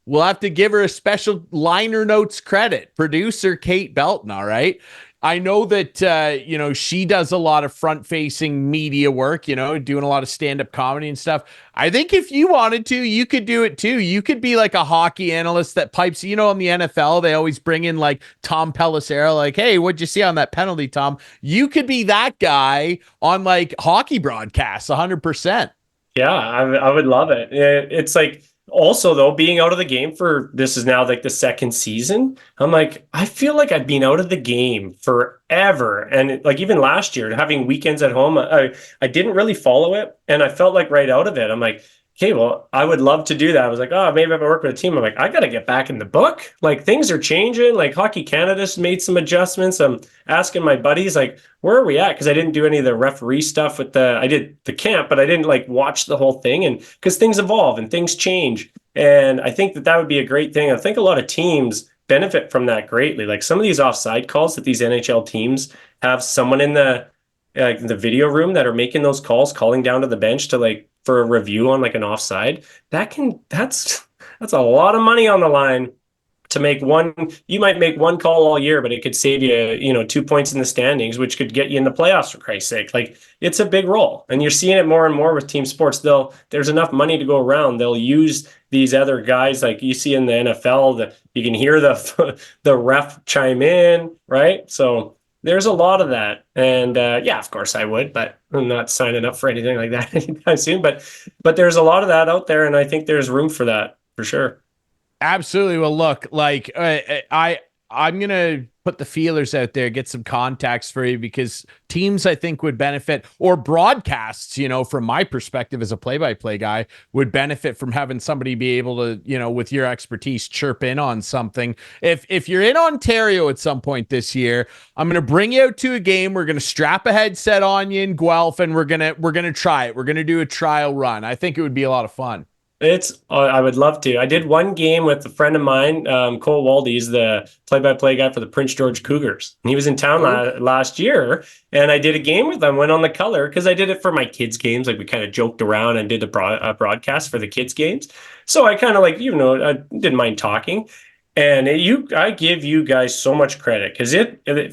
We'll have to give her a special liner notes credit. Producer Kate Belton, all right? I know that, she does a lot of front-facing media work, doing a lot of stand-up comedy and stuff. I think if you wanted to, you could do it too. You could be like a hockey analyst that pipes, in the NFL, they always bring in like Tom Pelissero, like, hey, what'd you see on that penalty, Tom? You could be that guy on like hockey broadcasts, 100%. Yeah, I would love it. It's like, Also, though, being out of the game for this is now like the second season, I'm like, I feel like I've been out of the game forever. And like even last year, having weekends at home, I didn't really follow it. And I felt like right out of it. I'm like, okay, well, I would love to do that. I was like, oh, maybe if I work with a team, I'm like, I got to get back in the book. Like things are changing. Like Hockey Canada's made some adjustments. I'm asking my buddies, like, where are we at? Because I didn't do any of the referee stuff I did the camp, but I didn't like watch the whole thing. And because things evolve and things change. And I think that that would be a great thing. I think a lot of teams benefit from that greatly. Like some of these offside calls that these NHL teams have someone in the video room that are making those calls, calling down to the bench to like for a review on like an offside. That's a lot of money on the line to make one. You might make one call all year, but it could save you 2 points in the standings, which could get you in the playoffs for Christ's sake. Like it's a big role, and you're seeing it more and more with team sports. There's enough money to go around. They'll use these other guys like you see in the NFL that you can hear the ref chime in, right? So there's a lot of that, and yeah, of course I would, but I'm not signing up for anything like that anytime soon. But there's a lot of that out there, and I think there's room for that for sure. Absolutely. Well, look, like I'm gonna put the feelers out there, get some contacts for you because teams I think would benefit, or broadcasts, from my perspective as a play-by-play guy, would benefit from having somebody be able to, with your expertise, chirp in on something. If you're in Ontario at some point this year, I'm gonna bring you out to a game. We're gonna strap a headset on you in Guelph, and we're gonna try it. We're gonna do a trial run. I think it would be a lot of fun. I would love to. I did one game with a friend of mine, Cole Waldy. He's the play-by-play guy for the Prince George Cougars. And he was in town last year, and I did a game with him, went on the color, because I did it for my kids' games. Like we kind of joked around and did a broadcast for the kids' games. So I kind of like, I didn't mind talking. And I give you guys so much credit because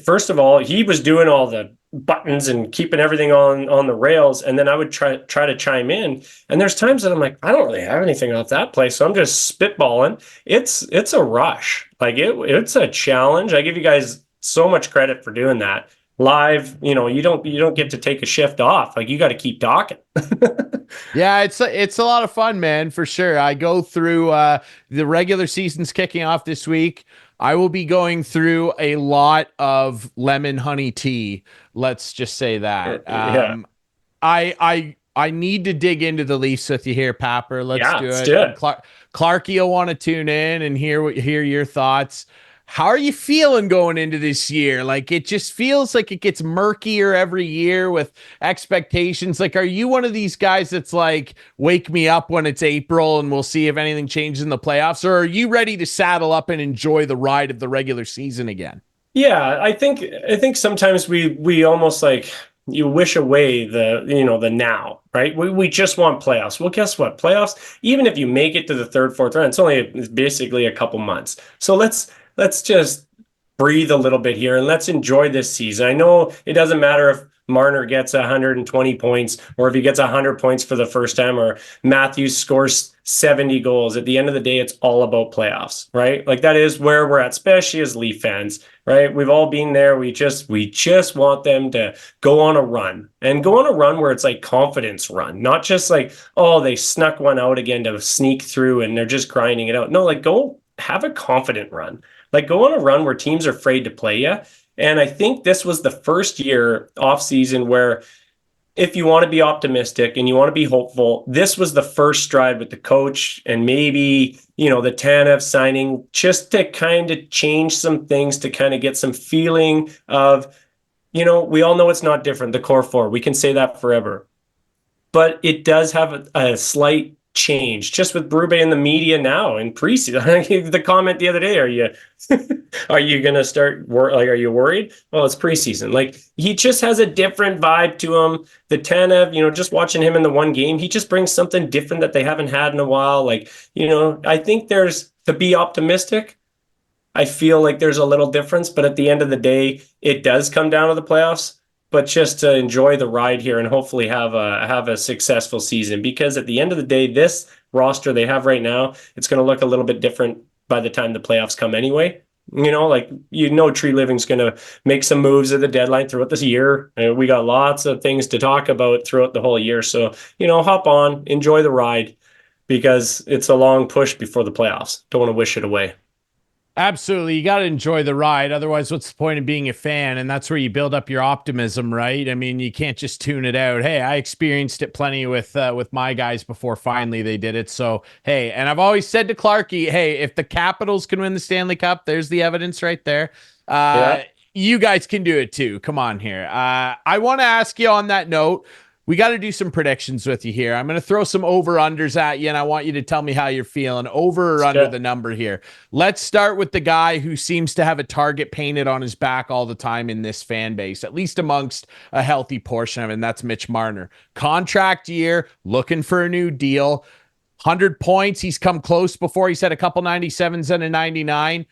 first of all, he was doing all the buttons and keeping everything on the rails, and then I would try to chime in. And there's times that I'm like, I don't really have anything off that play, so I'm just spitballing. It's a rush, like it's a challenge. I give you guys so much credit for doing that live. You don't get to take a shift off. Like you got to keep talking. Yeah, it's a lot of fun, man, for sure. I go through the regular season's kicking off this week. I will be going through a lot of lemon honey tea. Let's just say that. Yeah. I need to dig into the Leafs with you here, Papper. Let's do let's it. do it. Clarkey will want to tune in and hear your thoughts. How are you feeling going into this year? Like, it just feels like it gets murkier every year with expectations. Like, are you one of these guys that's like, wake me up when it's April and we'll see if anything changes in the playoffs? Or are you ready to saddle up and enjoy the ride of the regular season again? Yeah, I think sometimes we almost like you wish away the now, right? We just want playoffs. Well, guess what? Playoffs, even if you make it to the third, fourth round, it's basically a couple months. So let's just breathe a little bit here and let's enjoy this season. I know it doesn't matter if Marner gets 120 points or if he gets 100 points for the first time or Matthews scores 70 goals. At the end of the day, it's all about playoffs, right? Like that is where we're at, especially as Leaf fans, right? We've all been there. We just want them to go on a run and go on a run where it's like confidence run, not just like, oh, they snuck one out again to sneak through and they're just grinding it out. No, like go have a confident run. Like go on a run where teams are afraid to play you. And I think this was the first year off season where if you want to be optimistic and you want to be hopeful, this was the first stride with the coach and maybe, the Tanev signing just to kind of change some things to kind of get some feeling of, we all know it's not different, the core four. We can say that forever. But it does have a slight change just with Berube in the media now in preseason. The comment the other day, are you going to start are you worried? Well, it's preseason. Like he just has a different vibe to him. The Tanev, just watching him in the one game, he just brings something different that they haven't had in a while. Like, I think there's to be optimistic. I feel like there's a little difference, but at the end of the day, it does come down to the playoffs. But just to enjoy the ride here and hopefully have a successful season, because at the end of the day, this roster they have right now, it's going to look a little bit different by the time the playoffs come anyway. Tree Living's going to make some moves at the deadline throughout this year. And we got lots of things to talk about throughout the whole year. So, hop on, enjoy the ride. because it's a long push before the playoffs. Don't want to wish it away. Absolutely. You got to enjoy the ride. Otherwise, what's the point of being a fan? And that's where you build up your optimism, right? I mean, you can't just tune it out. Hey, I experienced it plenty with my guys before finally they did it. So, hey, and I've always said to Clarkey, hey, if the Capitals can win the Stanley Cup, there's the evidence right there. Yeah. You guys can do it too. Come on here. I want to ask you on that note, we got to do some predictions with you here. I'm going to throw some over-unders at you, and I want you to tell me how you're feeling. Over or under the number here. Let's start with the guy who seems to have a target painted on his back all the time in this fan base, at least amongst a healthy portion of it, and that's Mitch Marner. Contract year, looking for a new deal. 100 points. He's come close before. He's had a couple 97s and a 99.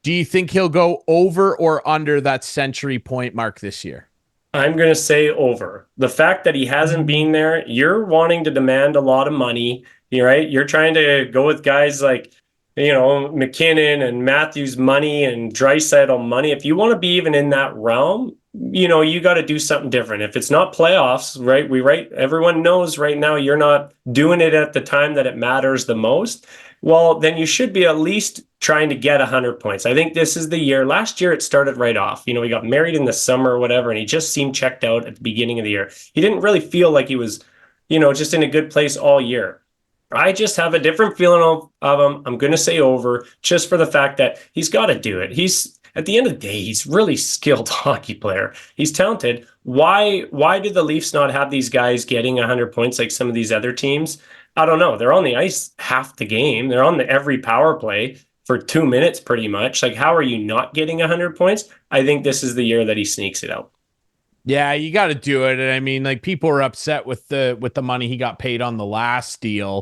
Do you think he'll go over or under that century point mark this year? I'm going to say over. The fact that he hasn't been there, you're wanting to demand a lot of money, right? You're trying to go with guys like, McKinnon and Matthews money and Draisaitl money. If you want to be even in that realm, you got to do something different. If it's not playoffs, right? Everyone knows right now you're not doing it at the time that it matters the most. Well, then you should be at least trying to get 100 points. I think this is the year. Last year, it started right off. He got married in the summer or whatever, and he just seemed checked out at the beginning of the year. He didn't really feel like he was, just in a good place all year. I just have a different feeling of him. I'm going to say over just for the fact that he's got to do it. At the end of the day, he's really skilled hockey player. He's talented. Why do the Leafs not have these guys getting 100 points like some of these other teams? I don't know. They're on the ice half the game. They're on every power play for 2 minutes pretty much. Like, how are you not getting 100 points? I think this is the year that he sneaks it out. Yeah, you got to do it. And I mean, like, people are upset with the money he got paid on the last deal,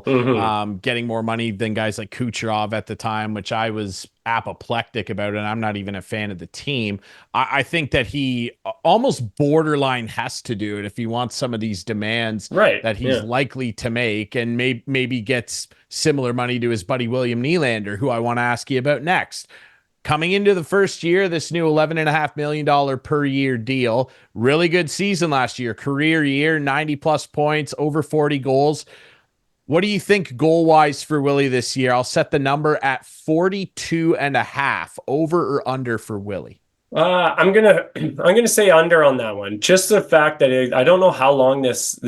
getting more money than guys like Kucherov at the time, which I was apoplectic about, and I'm not even a fan of the team. I think that he almost borderline has to do it if he wants some of these demands that he's likely to make, and maybe gets similar money to his buddy William Nylander, who I want to ask you about next. Coming into the first year, this new $11.5 million per year deal, really good season last year, career year, 90 plus points, over 40 goals. What do you think goal wise for Willie this year? I'll set the number at 42 and a half, over or under for Willie. I'm gonna say under on that one. Just the fact that I don't know how long this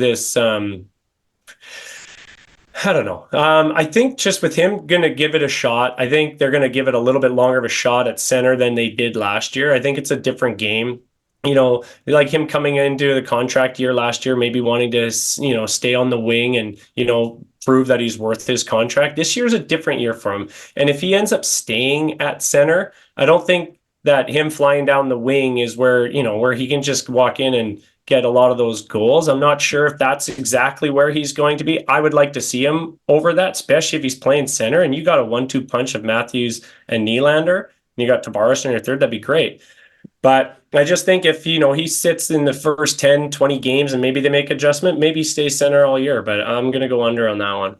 I don't know. I think just with him going to give it a shot, I think they're going to give it a little bit longer of a shot at center than they did last year. I think it's a different game. Like him coming into the contract year last year, maybe wanting to, stay on the wing and, prove that he's worth his contract. This year's a different year for him. And if he ends up staying at center, I don't think that him flying down the wing is where he can just walk in and get a lot of those goals. I'm not sure if that's exactly where he's going to be. I would like to see him over that, especially if he's playing center and you got a 1-2 punch of Matthews and Nylander, and you got Tavares in your third, that'd be great. But I just think if, he sits in the first 10, 20 games and maybe they make adjustment, maybe he stays center all year, but I'm going to go under on that one.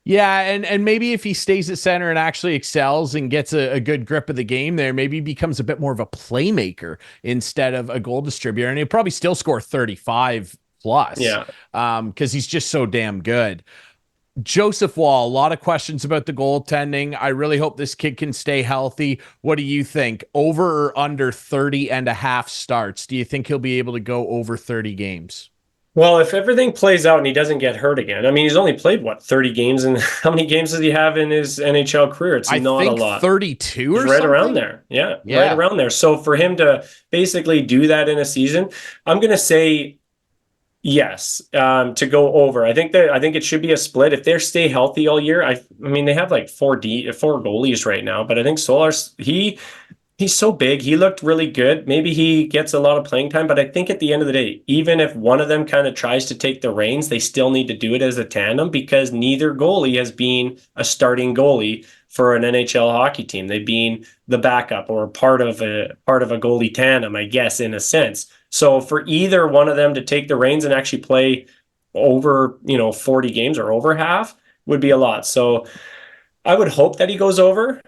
Yeah, and maybe if he stays at center and actually excels and gets a good grip of the game there, maybe he becomes a bit more of a playmaker instead of a goal distributor. And he'll probably still score 35 plus. Yeah. Because he's just so damn good. Joseph Wall, a lot of questions about the goaltending. I really hope this kid can stay healthy. What do you think? Over or under 30 and a half starts? Do you think he'll be able to go over 30 games? Well, if everything plays out and he doesn't get hurt again, I mean, he's only played, 30 games, and how many games does he have in his NHL career? It's not a lot. 32 or right something? around there. Yeah, right around there. So for him to basically do that in a season, I'm going to say yes, to go over. I think it should be a split. If they stay healthy all year, I mean, they have like four goalies right now, but I think Solar's, he's so big. He looked really good. Maybe he gets a lot of playing time, but I think at the end of the day, even if one of them kind of tries to take the reins, they still need to do it as a tandem because neither goalie has been a starting goalie for an NHL hockey team. They've been the backup or part of a goalie tandem, I guess, in a sense. So for either one of them to take the reins and actually play over, 40 games or over half would be a lot. So I would hope that he goes over.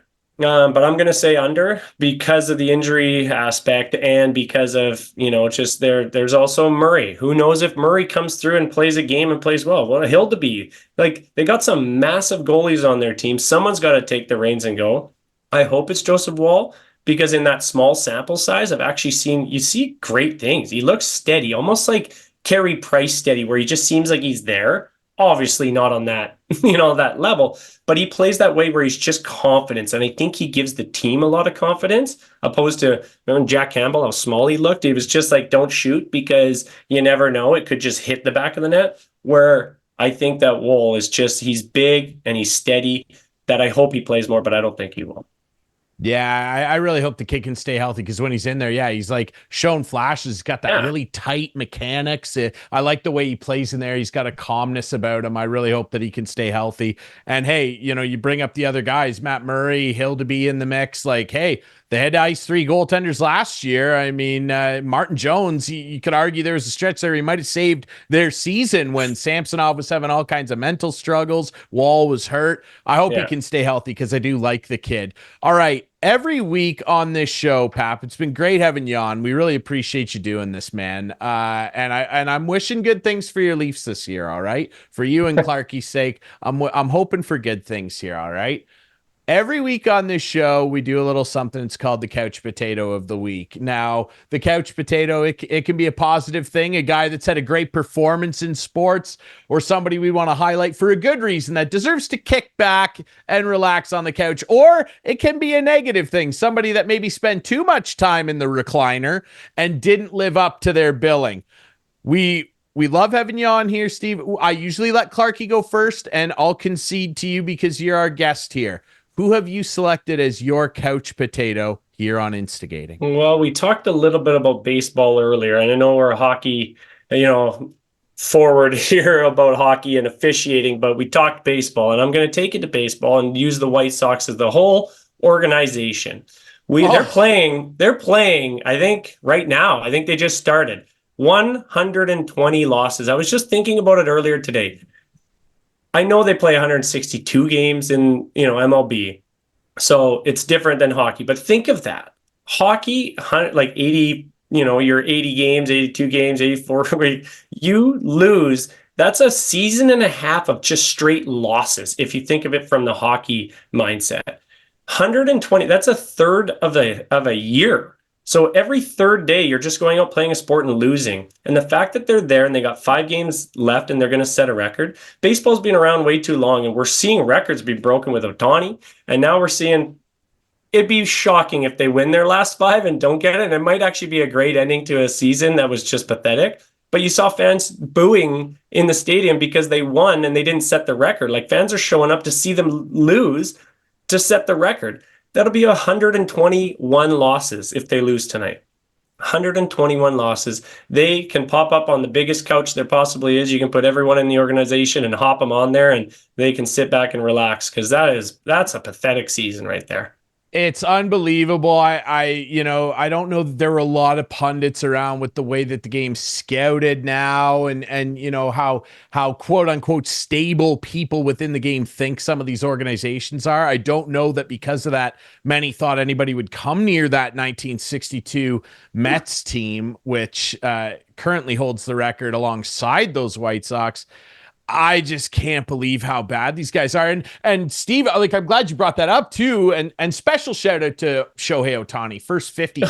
But I'm going to say under because of the injury aspect and because of, just there's also Murray. Who knows if Murray comes through and plays a game and plays well? Well, Hildeby, like they got some massive goalies on their team. Someone's got to take the reins and go. I hope it's Joseph Woll because in that small sample size, I've actually seen, you see great things. He looks steady, almost like Carey Price steady, where he just seems like he's there. Obviously not on that, that level, but he plays that way where he's just confidence. And I think he gives the team a lot of confidence opposed to, remember Jack Campbell, how small he looked. He was just like, don't shoot because you never know. It could just hit the back of the net. Where I think that Woll is just, he's big and he's steady, that I hope he plays more, but I don't think he will. Yeah, I really hope the kid can stay healthy because when he's in there, yeah, he's like shown flashes. He's got that really tight mechanics. I like the way he plays in there. He's got a calmness about him. I really hope that he can stay healthy. And hey, you bring up the other guys, Matt Murray, Hildeby in the mix. Like, hey, they had to ice 3 goaltenders last year. I mean, Martin Jones, you could argue there was a stretch there. He might have saved their season when Samsonov was having all kinds of mental struggles. Woll was hurt. I hope he can stay healthy because I do like the kid. All right. Every week on this show, Pap, it's been great having you on. We really appreciate you doing this, man. And I'm wishing good things for your Leafs this year. All right, for you and Clarkey's sake, I'm hoping for good things here. All right. Every week on this show, we do a little something. It's called the couch potato of the week. Now, the couch potato, it can be a positive thing, a guy that's had a great performance in sports, or somebody we want to highlight for a good reason that deserves to kick back and relax on the couch. Or it can be a negative thing, somebody that maybe spent too much time in the recliner and didn't live up to their billing. We love having you on here, Steve. I usually let Clarkey go first, and I'll concede to you because you're our guest here. Who have you selected as your couch potato here on Instigating? Well, we talked a little bit about baseball earlier, and I know we're a hockey, forward here about hockey and officiating, but we talked baseball, and I'm going to take it to baseball and use the White Sox as the whole organization. They're playing, I think right now, I think they just started 120 losses. I was just thinking about it earlier today. I know they play 162 games in, MLB. So it's different than hockey, but think of that. Hockey, like 80, you're 80 games, 82 games, 84, you lose. That's a season and a half of just straight losses. If you think of it from the hockey mindset, 120, that's a third of a year. So every third day, you're just going out playing a sport and losing. And the fact that they're there and they got 5 games left and they're going to set a record. Baseball's been around way too long, and we're seeing records be broken with Ohtani. And now we're seeing it'd be shocking if they win their last 5 and don't get it. And it might actually be a great ending to a season that was just pathetic. But you saw fans booing in the stadium because they won and they didn't set the record. Like, fans are showing up to see them lose to set the record. That'll be 121 losses if they lose tonight. 121 losses. They can pop up on the biggest couch there possibly is. You can put everyone in the organization and hop them on there, and they can sit back and relax, because that's a pathetic season right there. It's unbelievable. I don't know that there were a lot of pundits around with the way that the game's scouted now, and how quote unquote stable people within the game think some of these organizations are. I don't know that because of that, many thought anybody would come near that 1962 Mets team, which currently holds the record alongside those White Sox. I just can't believe how bad these guys are. And Steve, like, I'm glad you brought that up too. And special shout out to Shohei Ohtani, first 50.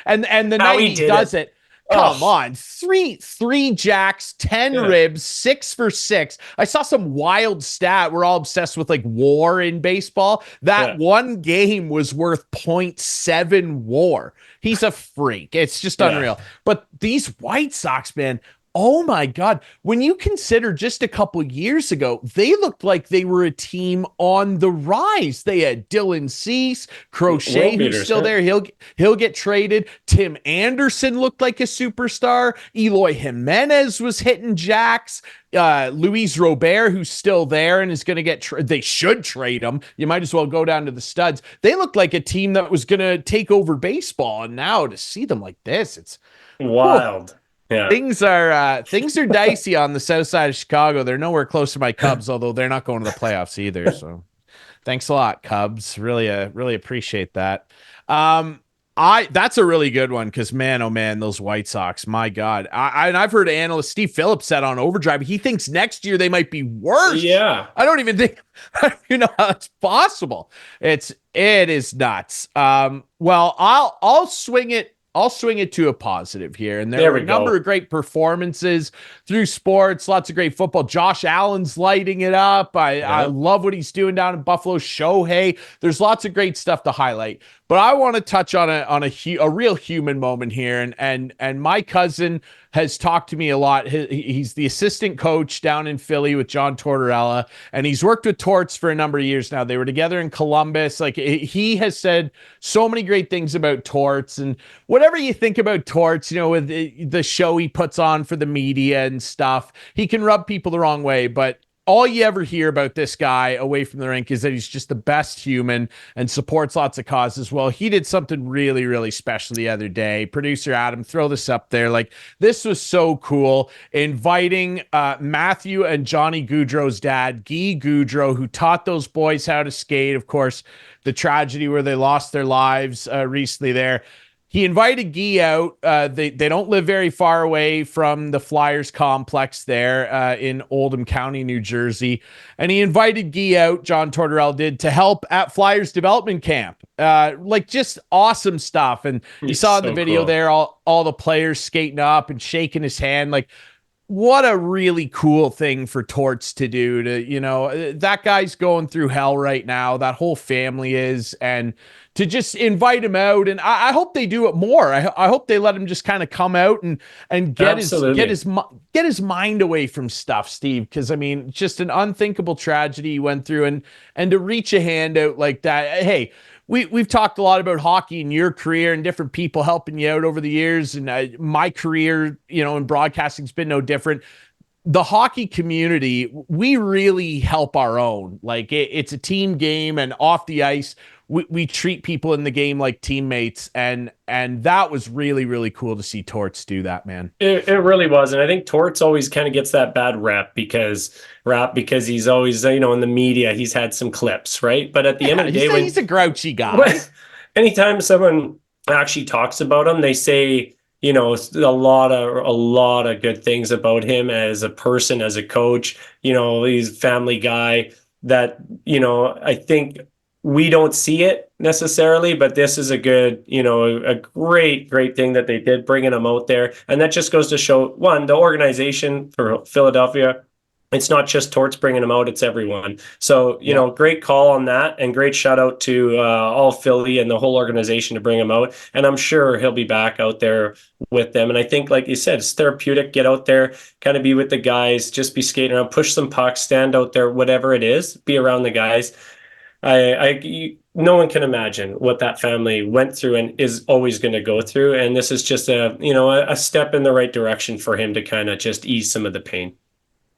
And the night he does it. Come on. Three jacks, 10 ribs, 6 for 6. I saw some wild stat. We're all obsessed with like WAR in baseball. That one game was worth 0.7 WAR. He's a freak. It's just unreal. But these White Sox, man, oh my God. When you consider just a couple years ago, they looked like they were a team on the rise. They had Dylan Cease, Crochet, who's still there. He'll get traded. Tim Anderson looked like a superstar. Eloy Jimenez was hitting jacks. Luis Robert, who's still there and is going to get they should trade him. You might as well go down to the studs. They looked like a team that was going to take over baseball. And now to see them like this, it's wild. Yeah. Things are dicey on the south side of Chicago. They're nowhere close to my Cubs, although they're not going to the playoffs either. So Thanks a lot, Cubs. Really appreciate that. That's a really good one because man, oh man, those White Sox, my God. And I've heard analyst Steve Phillips said on Overdrive, he thinks next year they might be worse. Yeah. I don't even think how it's possible. It is nuts. Well, I'll swing it. I'll swing it to a positive here. And there were a number of great performances through sports, lots of great football. Josh Allen's lighting it up. I love what he's doing down in Buffalo. Shohei. There's lots of great stuff to highlight. But I want to touch on a real human moment here. And my cousin has talked to me a lot. He's the assistant coach down in Philly with John Tortorella, and he's worked with Torts for a number of years now. They were together in Columbus. Like, he has said so many great things about Torts, and whatever you think about Torts, with the show he puts on for the media and stuff, he can rub people the wrong way, but all you ever hear about this guy away from the rink is that he's just the best human and supports lots of causes. Well, he did something really, really special the other day. Producer Adam, throw this up there. Like, this was so cool. Inviting Matthew and Johnny Gaudreau's dad, Guy Gaudreau, who taught those boys how to skate. Of course, the tragedy where they lost their lives recently there. He invited Guy out. They don't live very far away from the Flyers complex there in Oldham County, New Jersey. And he invited Guy out, John Tortorella did, to help at Flyers development camp. Just awesome stuff. And you saw in the video there all the players skating up and shaking his hand. Like, what a really cool thing for Torts to do. That guy's going through hell right now. That whole family is. And to just invite him out, and I hope they do it more. I hope they let him just kind of come out and get his mind away from stuff, Steve. Because just an unthinkable tragedy he went through, and to reach a hand out like that. Hey, we've talked a lot about hockey and your career and different people helping you out over the years, and my career, in broadcasting has been no different. The hockey community, we really help our own. Like, it's a team game, and off the ice, we treat people in the game like teammates, and that was really, really cool to see Torts do that, man. It really was. And I think Torts always kind of gets that bad rap because he's always, in the media, he's had some clips, right? But at the end of the day, he's a grouchy guy. Anytime someone actually talks about him, they say, a lot of good things about him as a person, as a coach. He's a family guy that, I think we don't see it necessarily, but this is a good, a great thing that they did, bringing him out there. And that just goes to show, one, the organization for Philadelphia, it's not just Torts bringing him out, it's everyone. So, great call on that, and great shout out to all Philly and the whole organization to bring him out. And I'm sure he'll be back out there with them. And I think, like you said, it's therapeutic. Get out there, kind of be with the guys, just be skating around, push some pucks, stand out there, whatever it is, be around the guys. No one can imagine what that family went through and is always going to go through. And this is just a step in the right direction for him to kind of just ease some of the pain.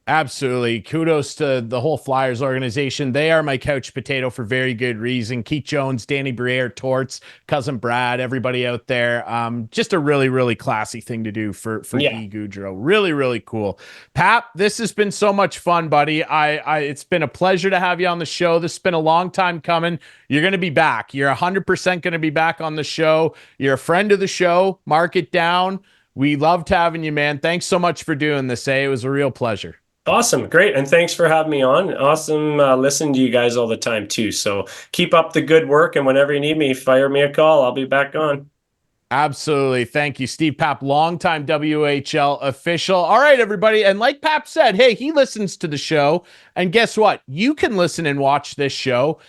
Absolutely. Kudos to the whole Flyers organization. They are my couch potato for very good reason. Keith Jones, Danny Briere, Torts, Cousin Brad, everybody out there. Just a really, really classy thing to do for Guy Gaudreau. Really, really cool. Pap, this has been so much fun, buddy. It's been a pleasure to have you on the show. This has been a long time coming. You're going to be back. You're 100% going to be back on the show. You're a friend of the show. Mark it down. We loved having you, man. Thanks so much for doing this. It was a real pleasure. Awesome. Great. And thanks for having me on. Awesome listening to you guys all the time too. So keep up the good work, and whenever you need me, fire me a call. I'll be back on. Absolutely. Thank you, Steve Papp, longtime WHL official. All right, everybody. And like Papp said, hey, he listens to the show. And guess what? You can listen and watch this show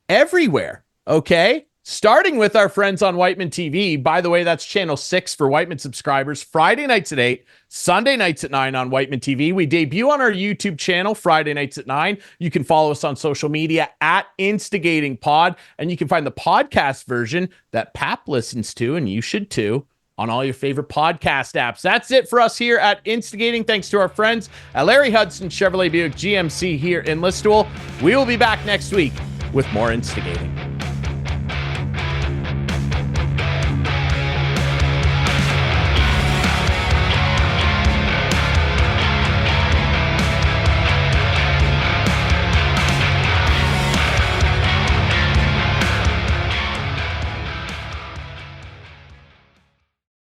everywhere. Okay? Starting with our friends on Whiteman TV. By the way, that's channel 6 for Whiteman subscribers. Friday nights at 8, Sunday nights at 9 on Whiteman TV. We debut on our YouTube channel Friday nights at 9. You can follow us on social media at Instigating Pod, and you can find the podcast version that Pap listens to, and you should too, on all your favorite podcast apps. That's it for us here at Instigating. Thanks to our friends at Larry Hudson Chevrolet Buick GMC here in Listowel. We will be back next week with more Instigating.